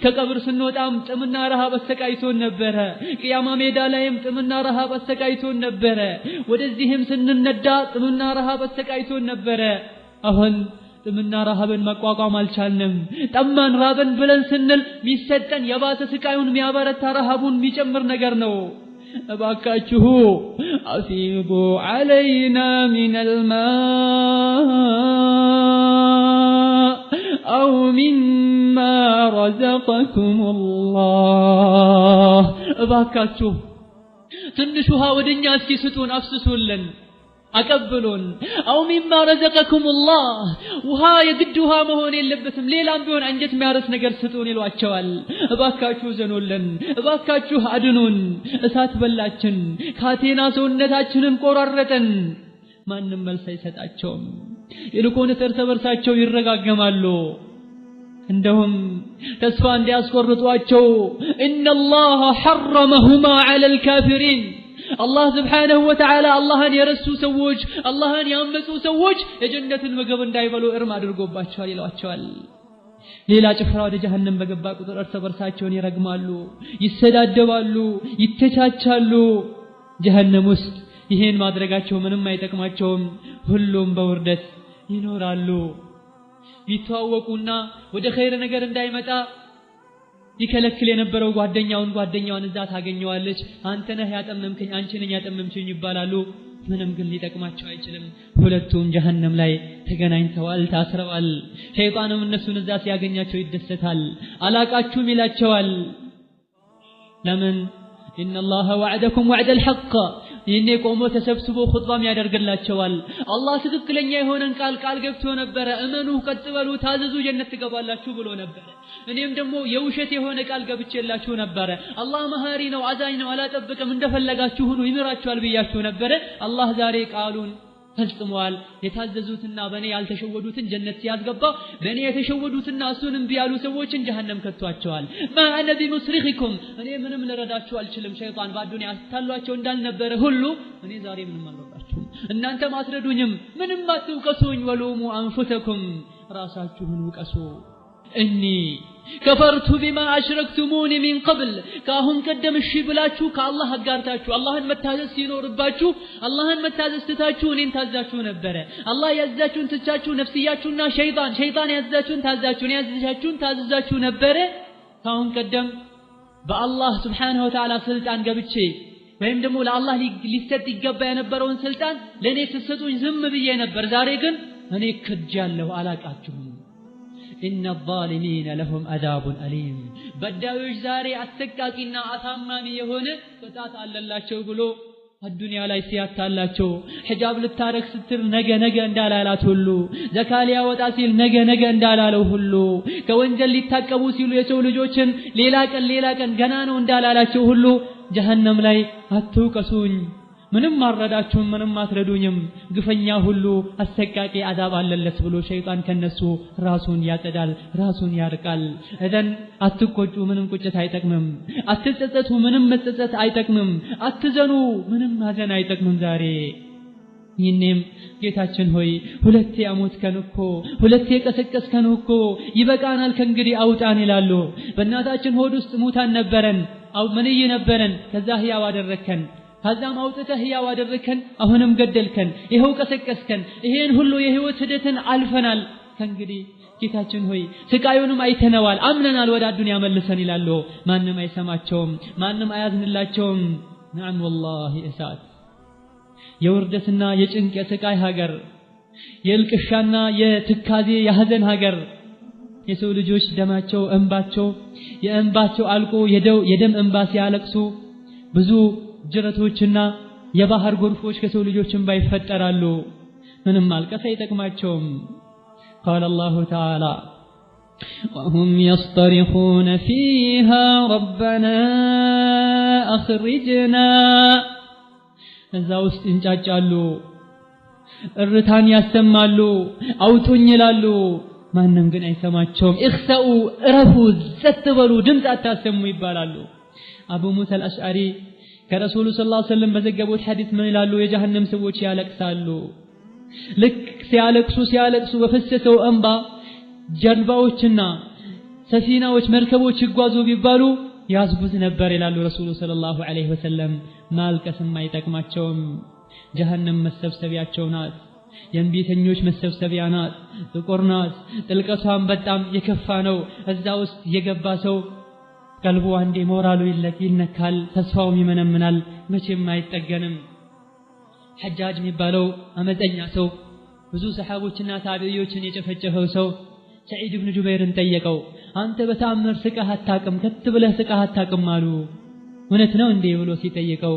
ከቀብር ስንወጣም ጥምና ረሃብ አሰቃይቶን ነበረ ቂያማ ሜዳ ላይም ጥምና ረሃብ አሰቃይቶን ነበረ ወደዚህም ስንነዳ ጥምና ረሃብ አሰቃይቶን ነበረ አሁን ጥምና ረሃብን መቋቋም አልቻልንም ጠማን ራበን ብለን ስንል ሚሰጠን የባሰ ስቃዩን የሚያበረታ ረሃቡን የሚጨምር ነገር ነው እባካችሁ አፊቡ علينا من الماء أو مما رزقكم الله እባካችሁ ትንሽ ውሃ ወደኛ እስኪ ስጡን አፍስሱልን አቀብሉን አው ሚማ ረዘቀኩም الله ውሃ የግድ ውሃ መሆን የለበትም ሌላም ቢሆን አንጀት የሚያርስ ነገር ስጡን ይሏቸዋል እባካችሁ ዘኑልን እባካችሁ አድኑን እሳት በላችን ካቴና ሰውነታችንን ቆራረጠን ማንንም መልስ አይሰጣቸውም ይልቁንስ እርስ በርሳቸው ይረጋገማሉ እንደውም ተስፋ እንዲያስቆርጧቸው ان الله حرمهما على الكافرين الله سبحانه وتعالى اللهን የረሱ ሰዎች اللهን ያመጹ ሰዎች የጀነትን ምግብ እንዳይበሉ እርም አድርጎባቸዋል ይሏቸዋል ሌላ ጭፍራ ወደ ጀሃነም በገባ ቁጥር እርስ በርሳቸውን ይረግማሉ ይሰዳደባሉ ይተቻቻሉ ጀሃነም ውስጥ ይሄን ማድረጋቸው ምንም አይጠቅማቸውም ሁሉም በውርደት ይኖራሉ ይተዋወቁና ወደ ኸይር ነገር እንዳይመጣ ይከለክል የነበረው ጓደኛውን እዛ ታገኘዋለች አንተ ነህ ያጠመምከኝ አንቺ ነኝ ያጠመምችኝ ይባላሉ ምንም ግን ሊጠቅማቸው አይችልም ሁለቱም ጀሃነም ላይ ተገናኝተዋል ታስረዋል ሸይጣንም እነሱን እዛ ሲያገኛቸው ይደሰታል አላቃችሁም ይላቸዋል ለምን ان الله وعدكم وعد الحق ይሄኔ ቆሞ ተሰብስቦ ኹጥባም ያደርግላቸዋል አላህ ትክክለኛ የሆነን ቃል ገብቶ ነበር እመኑ ቀጥበሉ ታዘዙ ጀነት ትገባላችሁ ብሎ ነበር እኔም ደግሞ የውሸት የሆነ ቃል ገብቼላችሁ ነበር አላህ መሐሪ ነው አዛኝ ነው አላጠብቅም እንደፈለጋችሁ ሁሉ ይምራችኋል ብያችሁ ነበር አላህ ዛሬ ቃሉን ፈጽሟል የታዘዙትና በኔ ያልተሸወዱትን ጀነት ሲያስገባ በኔ የተሸወዱትና እሱንም ቢያሉ ሰዎችን ጀሃነም ከቷቸዋል ማአነ ቢሙስሪኺኩም እኔ ምንም ልረዳችሁ አልችልም ሸይጣን ባዱንያ አስታሏቸው እንዳልነበረ ሁሉ እኔ ዛሬ ምንም አልረዳችሁም እናንተ ማትረዱኝም ምንም አትውቀሱኝ ወሉሙ አንፉሰኩም ራሳችሁን ውቀሱ እኒ ከፈርቱ ቢማ አሽረክቱሙኒ ሚን ቀብል ካሁን ቀደም እሺ ብላችሁ ከአላህ አጋርታችሁ አላህን መታዘዝ ሲኖርባችሁ አላህን መታዘዝ ትታችሁ እኔን ታዛችሁ ነበር አላህ ያዛችሁን ትቻችሁ ነፍስያችሁና ሸይጣን ያዛችሁን ታዛችሁ ነበር ካሁን ቀደም በአላህ Subhanahu Wa Ta'ala ስልጣን ገብቼ ወይም ደግሞ ለአላህ ሊሰጥ ይገባ የነበረውን ስልጣን ለኔ ተሰጡኝ ዝም ብዬ ነበር ዛሬ ግን እኔ ክጃለሁ አላቃችሁም إن الظالمين لهم عذاب أليم بداوش زاري أسكاكينا أثاماني يهون فتات አለላቸው ብሎ الدنيا ላይ ሲያታላቸው ሒጃብ ልታረክ ስትር ነገ እንዳላላት ሁሉ ዘካሊያ ወጣ ሲል ነገ እንዳላለው ሁሉ ከወንጀል ሊታቀቡ ሲሉ የሰው ልጆችን ሌላ ቀን ገና ነው እንዳላላቸው ሁሉ ጀሃነም ላይ አትውቀሱኝ ምንም ማረዳችሁም ምንም አትረዱኝም ግፈኛ ሁሉ አሰቃቂ አዛብ አለለት ብሎ ሸይጣን ከነሱ ራሱን ያጸዳል ራሱን ያርቃል እዘን አትቆጩ ምንም ቁጭት አይጠቅምም አትጸጸቱ ምንም መጸጸት አይጠቅምም አትዘኑ ምንም ማዘን አይጠቅምም ዛሬ ይህንም ጌታችን ሆይ ሁለቴ አሞትከን እኮ ሁለቴ ቀሰቀስከን እኮ ይበቃናል ከእንግዲህ አውጣን ይላሉ በእናታችን ሆድ ውስጥ ሙታን ነበረን አው መንይ ነበረን ከዛ ህያው አደረከን ከዛም አውጥተህ ህያው አደረከን አሁንም ገደልከን ይሄው ቀሰቀስከን ይሄን ሁሉ የህይወት ሂደትን አልፈናል ከእንግዲህ ጌታችን ሆይ ስቃዩንም አይተነዋል አምነናል ወደ አዱንያ መልሰን ይላሉ ማንንም አይሰማቸውም ማንንም አያዝንላቸውም ነዓም ወላሂ እሳት የውርደትና የጭንቅ የስቃይ ሀገር የልቅሻና የትካዜ የሐዘን ሀገር የሰው ልጆች ደማቸው እንባቸው የእንባቸው አልቆ የደም እንባ ሲያለቅሱ ብዙ ጅረቶችና የባህር ጎርፎች ከሰው ልጆች እንባ ይፈጠራሉ ምንም ማልቀስ አይጠቅማቸውም قال الله تعالى وهم يصطرخون فيها ربنا أخرجنا እዛ ውስጥ እንጫጫሉ እርታን ያሰማሉ አውጡኝ ይላሉ ማንንም ግን አይሰማቸውም እخسኡ ረፉ ዘትበሉ ድምጽ አታሰሙ ይባላሉ አቡ ሙሳ አልአሽዓሪ ከረሱሉ ሰለላሁ ዐለይሂ ወሰለም በዘገቡት ሐዲስ ምን ይላሉ የጀሃነም ሰዎች ያለቅሳሉ ልክ ሲያለቅሱ በፈሰሰው እንባ ጀልባዎችና ሰፊናዎች መርከቦች ይጓዙ ቢባሉ ያዝቡት ነበር ይላሉ ረሱሉ ሰለላሁ ዐለይሂ ወሰለም ማልቀስም አይጠቅማቸውም ጀሃነም መሰብሰቢያቸው ናት የእንቢተኞች መሰብሰቢያ ናት ጥቁር ናት ጥልቀቷም በጣም የከፋ ነው እዛ ውስጥ የገባ ሰው ቀልቡ አንዴ ሞራሉ ይነካል ተስፋውም ይመነምናል መቼም አይጠገንም ሐጃጅ የሚባለው አመፀኛ ሰው ብዙ ሰሃቦችና ታቢዒዎችን የጨፈጨፈው ሰው ሰዒድ ኢብኑ ጁበይርን ጠየቀው አንተ በተአምር ስቃህ አታቅም ከትብለህ ስቃህ አታቅም አሉ እውነት ነው እንዴ ብሎ ሲጠይቀው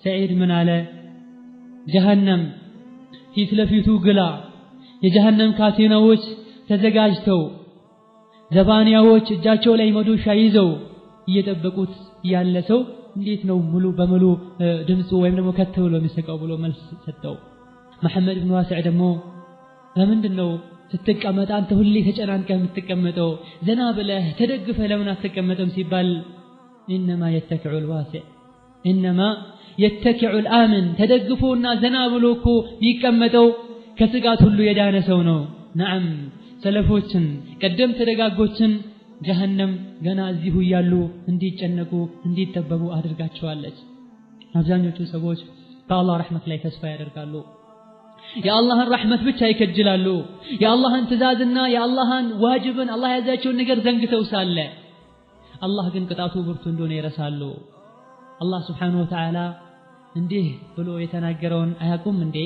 ሰዒድ ምን አለ ጀሃነም ፊት ለፊቱ ግላ የጀሃነም ካቴናዎች ተዘጋጅተው ዘባንያዎች እጃቸው ላይ መዶሻ ይዘው እየጠበቁት ያለ ሰው እንዴት ነው ሙሉ በሙሉ ድምጹ ወይም ደግሞ ከተብሎ የሚስቀው ብሎ መልስ ሰጠው መሐመድ ኢብኑ ዋሲዕ ደግሞ ለምንድነው ስትቀመጥ አንተ ሁሌ ተጨናንቀህ የምትቀመጠው ዘና ብለህ ተደግፈህ ለምን አትቀመጥም ሲባል انما يتكع الواسع انما يتكع الامن ተደግፎና ዘና ብሎ እኮ ቢቀመጠው ከስጋት ሁሉ የዳነ ሰው ነው ነዓም ሰለፎችን ቀደም ተደጋጎችን ጀሃነም ገና እዚሁ ያሉ እንዲጨነቁ እንዲጠበቡ አድርጋቸዋለች አብዛኞቹ ሰዎች በአላህ ረህመት ላይ ተስፋ ያደርጋሉ የአላህን ረህመት ብቻ ይከጅላሉ የአላህን ትእዛዝና የአላህን ዋጅብን አላህ ያዛቸውን ነገር ዘንግተው ሳለ አላህ ግን ቅጣቱ ብርቱ እንደሆነ ይረሳሉ አላህ Subhanahu Wa Ta'ala እንዲህ ብሎ የተናገረውን አያቁም እንዴ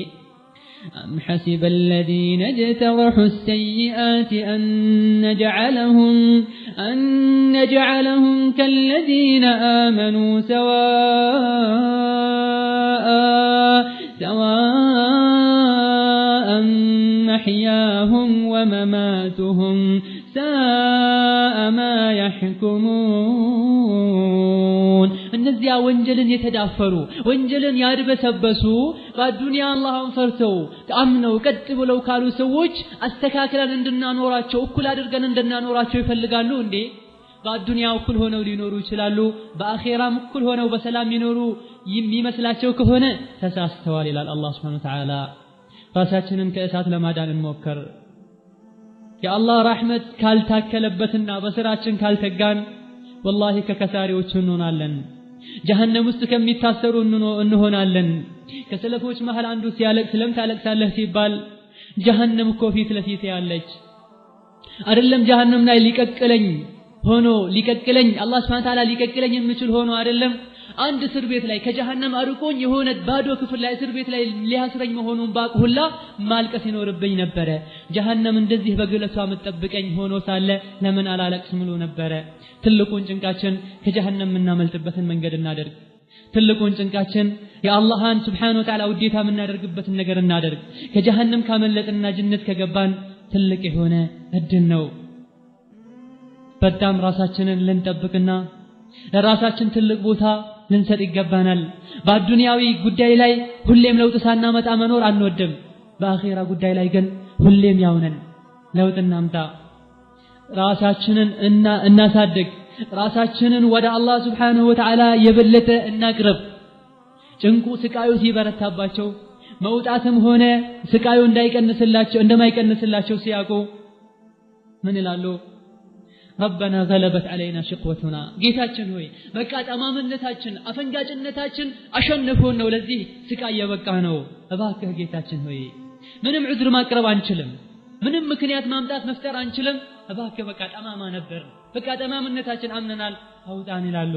أم حسب الذين اجترحوا السيئات أن نجعلهم كالذين آمنوا سواء محياهم ومماتهم ساء ما يحكمون እነዚያ ወንጀልን የተዳፈሩ ወንጀልን ያድበሰበሱ በዱንያ አላህን ፈርተው አምነው ቀጥ ብለው ካሉ ሰዎች አስተካክለን እንድናኖራቸው እኩል አድርገን እንድናኖራቸው ይፈልጋሉ እንዴ በዱንያ እኩል ሆነው ሊኖሩ ይችላሉ በአኺራም እኩል ሆነው በሰላም ይኖሩ የሚመስላቸው ከሆነ ተሳስተዋል ይላል አላህ Subhanahu Wa Ta'ala ራሳችንን ከእሳት ለማዳን እንሞክር የአላህ ረህመት ካልታከለበትና በስራችን ካልተጋን والله ከከሳሪዎች እንሆናለን ጀሃነም ውስጥ ከሚታሰሩ እንሆናለን ከሰለፎች መሃል አንዱ ሲያለቅስ ለምን ታለቅሳለህ ሲባል ጀሃነም እኮ ፊት ለፊት ያለች አይደለም ጀሃነም ላይ ሊቀቅለኝ አላህ Subhanahu Ta'ala ሊቀቅለኝ የሚችል ሆኖ አይደለም አንድ እስር ቤት ላይ ከጀሃነም አርቆኝ የሆነ ባዶ ክፍል ላይ እስር ቤት ላይ ሊያስረኝ መሆኑን ባቅሁላ ማልቀስ ይኖርብኝ ነበር ጀሃነም እንደዚህ በግለቷ መጠብቀኝ ሆኖ ሳለ ለምን አላለቅስም ብሎ ነበር ትልቁን ጭንቃችን ከጀሃነም እናመልጥበትን መንገድ እናደርግ ትልቁን ጭንቃችን የአላህን Subhanahu Wa Ta'ala ውዴታ የምናደርግበትን ነገር እናደርግ ከጀሃነም ካመለጥና ጀነት ከገባን ትልቅ የሆነ እድል ነው በጣም ራሳችንን ልንጠብቅና ለራሳችን ትልቅ ቦታ ልንሰጥ ይገባናል። በአዱንያዊ ጉዳይ ላይ ሁሌም ለውጥ ሳናመጣ መኖር አንወድም። በአኺራ ጉዳይ ላይ ግን ሁሌም ያውነን ለውጥ እናምጣ። ራሳችንን እናሳድግ። ራሳችንን ወደ አላህ Subhanahu Wa Ta'ala የበለጠ እናቅርብ። ጭንቁ ስቃዩ ሲበረታባቸው መውጣትም ሆነ ስቃዩ እንደማይቀንስላቸው ሲያውቁ ምን ይላሉ? ረበና ገለበት ዐለይና ሽቅወቱና፣ ጌታችን ሆይ በቃ ጠማምነታችን አፈንጋጭነታችን አሸንፎን ነው ለዚህ ስቃይ የበቃ ነው። እባክህ ጌታችን ሆይ ምንም ዑዝር ማቅረብ አንችልም፣ ምንም ምክንያት ማምጣት መፍጠር አንችልም። እባክህ በቃ ጠማማ ነበር፣ በቃ ጠማምነታችን አምነናል አውጣን ይላሉ።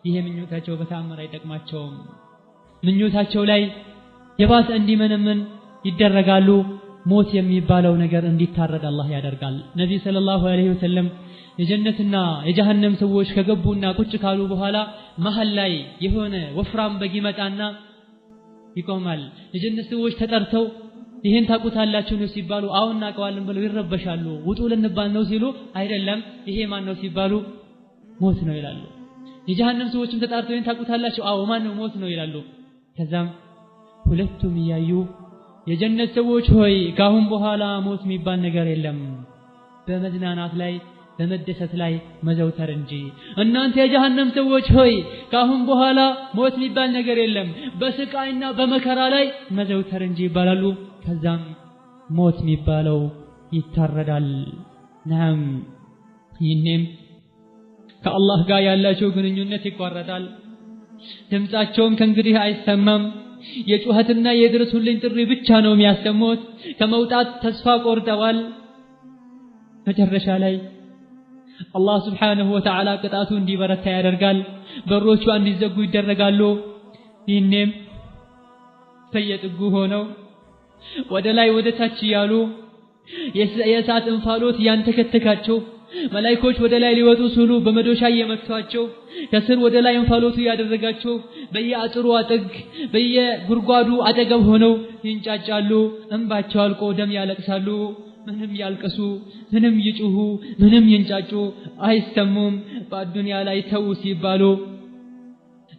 ይሄ ምኞታቸው በተአምር አይጠቅማቸውም። ምኞታቸው ላይ የባሰ እንዲመነምን ይደረጋሉ። ሞት የሚባለው ነገር እንዲታረድ አላህ ያደርጋል። ነብዩ ሰለላሁ ዐለይሂ ወሰለም የጀነትና የጀሃነም ሰዎች ከገቡና ቁጭ ካሉ በኋላ መሃል ላይ የሆነ ወፍራም በግ ይመጣና ይቆማል። የጀነት ሰዎች ተጠርተው ይሄን ታቁታላችሁ ነው ሲባሉ አሁን እናቀዋለን ብለው ይረበሻሉ። ውጡ ልንባል ነው ሲሉ አይደለም ይሄ ማን ነው ሲባሉ ሞት ነው ይላሉ። የጀሃነም ሰዎችም ተጣርተው ይሄን ታቁታላችሁ አዎ ማን ነው ሞት ነው ይላሉ። ከዛም ሁለቱም ያዩ የጀነት ሰዎች ሆይ ካሁን በኋላ ሞት የሚባል ነገር የለም፣ በመዝናናት ላይ በመደሰት ላይ መዘውተር እንጂ። እናንተ የጀሃነም ሰዎች ሆይ ካሁን በኋላ ሞት የሚባል ነገር የለም፣ በስቃይና በመከራ ላይ መዘውተር እንጂ ይባላሉ። ከዛም ሞት የሚባለው ይታረዳል። ናም ይህንም ከአላህ ጋር ያላቸው ግንኙነት ይቋረጣል። ድምጻቸውም ከእንግዲህ አይሰማም። የጩኸትና የድረሱልኝ ጥሪ ብቻ ነው የሚያሰሙት። ከመውጣት ተስፋ ቆርጠዋል። መጨረሻ ላይ አላህ Subhanahu Wa Ta'ala ቅጣቱ እንዲበረታ ያደርጋል። በሮቹ እንዲዘጉ ይደረጋሉ። ይህንም በየጥጉ ሆነው ወደ ላይ ወደ ታች ያሉ የእሳት እንፋሎት ያንተከተካቸው መላእክቶች ወደ ላይ ሊወጡ ሲሉ በመዶሻ እየመቷቸው ከስር ወደ ላይ እንፋሎቱ ያደረጋቸው በየአጥሩ አጥግ በየጉርጓዱ አጠገብ ሆነው ይንጫጫሉ። እንባቸው አልቆ ደም ያለቅሳሉ። ምንም ያልቀሱ ምንም ይጩሁ ምንም ይንጫጩ አይስተሙም። በአዱንያ ላይ ተው ሲባሉ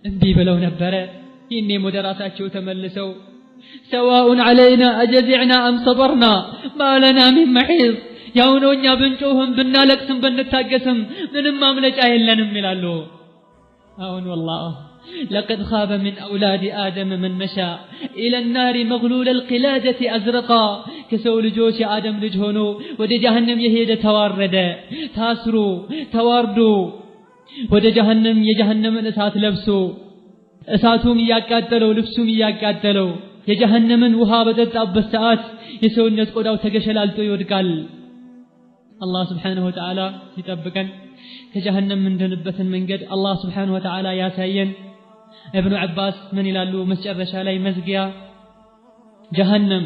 እንቢ ብለው ነበረ። ይህኔም ወደ ራሳቸው ተመልሰው ሰዋኡን ዐለይና አጀዚዕና አም ሰበርና ማለና ሚን መሒዝ፣ ያው ነው እኛ ብንጮህም ብናለቅስም ብንታገስም ምንም ማምለጫ የለንም ይላሉ። አሁን ወላሂ لقد خاب من أولاد آدم من مشى إلى النار مغلول القلادة أزرقا كسو لجوش آدم لجهنو ود جهنم يهيد توارد تاسرو تواردو ود جهنم يجهنم الأسات لبسو أساتهم يقاتلوا لبسهم يقاتلوا يجهنم وهابة الساعات يسو الناس قداو تقشلالتو يودقال. الله سبحانه وتعالى يتبكن كجهنم من دنبة من قد الله سبحانه وتعالى يا سيين. ابن عباس من ይላሉ መስጨረሻ ላይ መዝጊያ ጀሃነም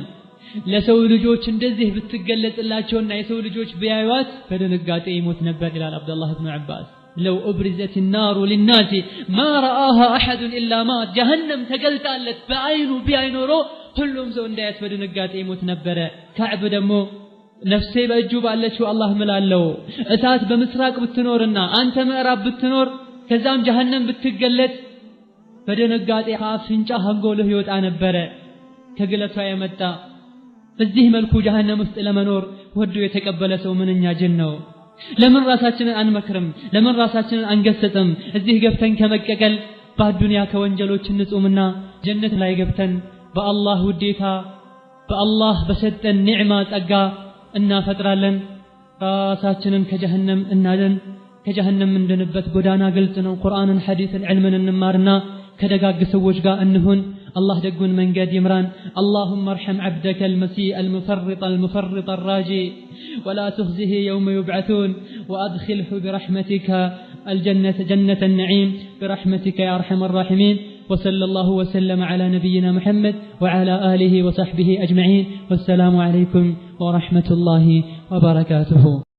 ለሰው ልጆች እንደዚህ ብትገለጽላቸውና የሰው ልጆች ቢያዩት በድንጋጤ ይሞት ነበር ይላል አብዱላህ ኢብኑ አባስ። لو أبرزت النار للناس ما رآها أحد إلا مات ጀሃነም ተገልጣለት በአይኑ ቢያይኖሮ ሁሉም ሰው እንዳያት በድንጋጤ ይሞት ነበር። ከዕብ ደግሞ ነፍሴ በእጁ ባለችው አላህ ምላለው እሳት በምስራቅ ብትኖርና አንተ ምዕራብ ብትኖር ከዛም ጀሃነም ብትገለጥ በደነጋጤ አፍንጫ አንጎልህ ይወጣ ነበር ከግለቷ የመጣ። በዚህ መልኩ ጀሃነም ውስጥ ለመኖር ወዶ የተቀበለ ሰው ምንኛ ጅን ነው። ለምን ራሳችንን አንመክርም? ለምን ራሳችንን አንገሰጽም? እዚህ ገብተን ከመቀቀል በአዱንያ ከወንጀሎች እንጹምና ጀነት ላይ ገብተን በአላህ ውዴታ በአላህ በሰጠን ኒዕማ ጸጋ እናፈጥራለን። ራሳችንን ከጀሃነም እናድን። ከጀሃነም እንድንበት ጎዳና ግልጽ ነው። ቁርአንን ሐዲስን ዒልምን እንማርና ከደጋግ ሰዎች ጋር እንሁን። الله دقون من قد يمران. اللهم ارحم عبدك المسيء المفرط الراجي ولا تخزه يوم يبعثون وأدخله برحمتك الجنة جنة النعيم برحمتك يا أرحم الراحمين. وصلى الله وسلم على نبينا محمد وعلى آله وصحبه أجمعين. والسلام عليكم ورحمة الله وبركاته.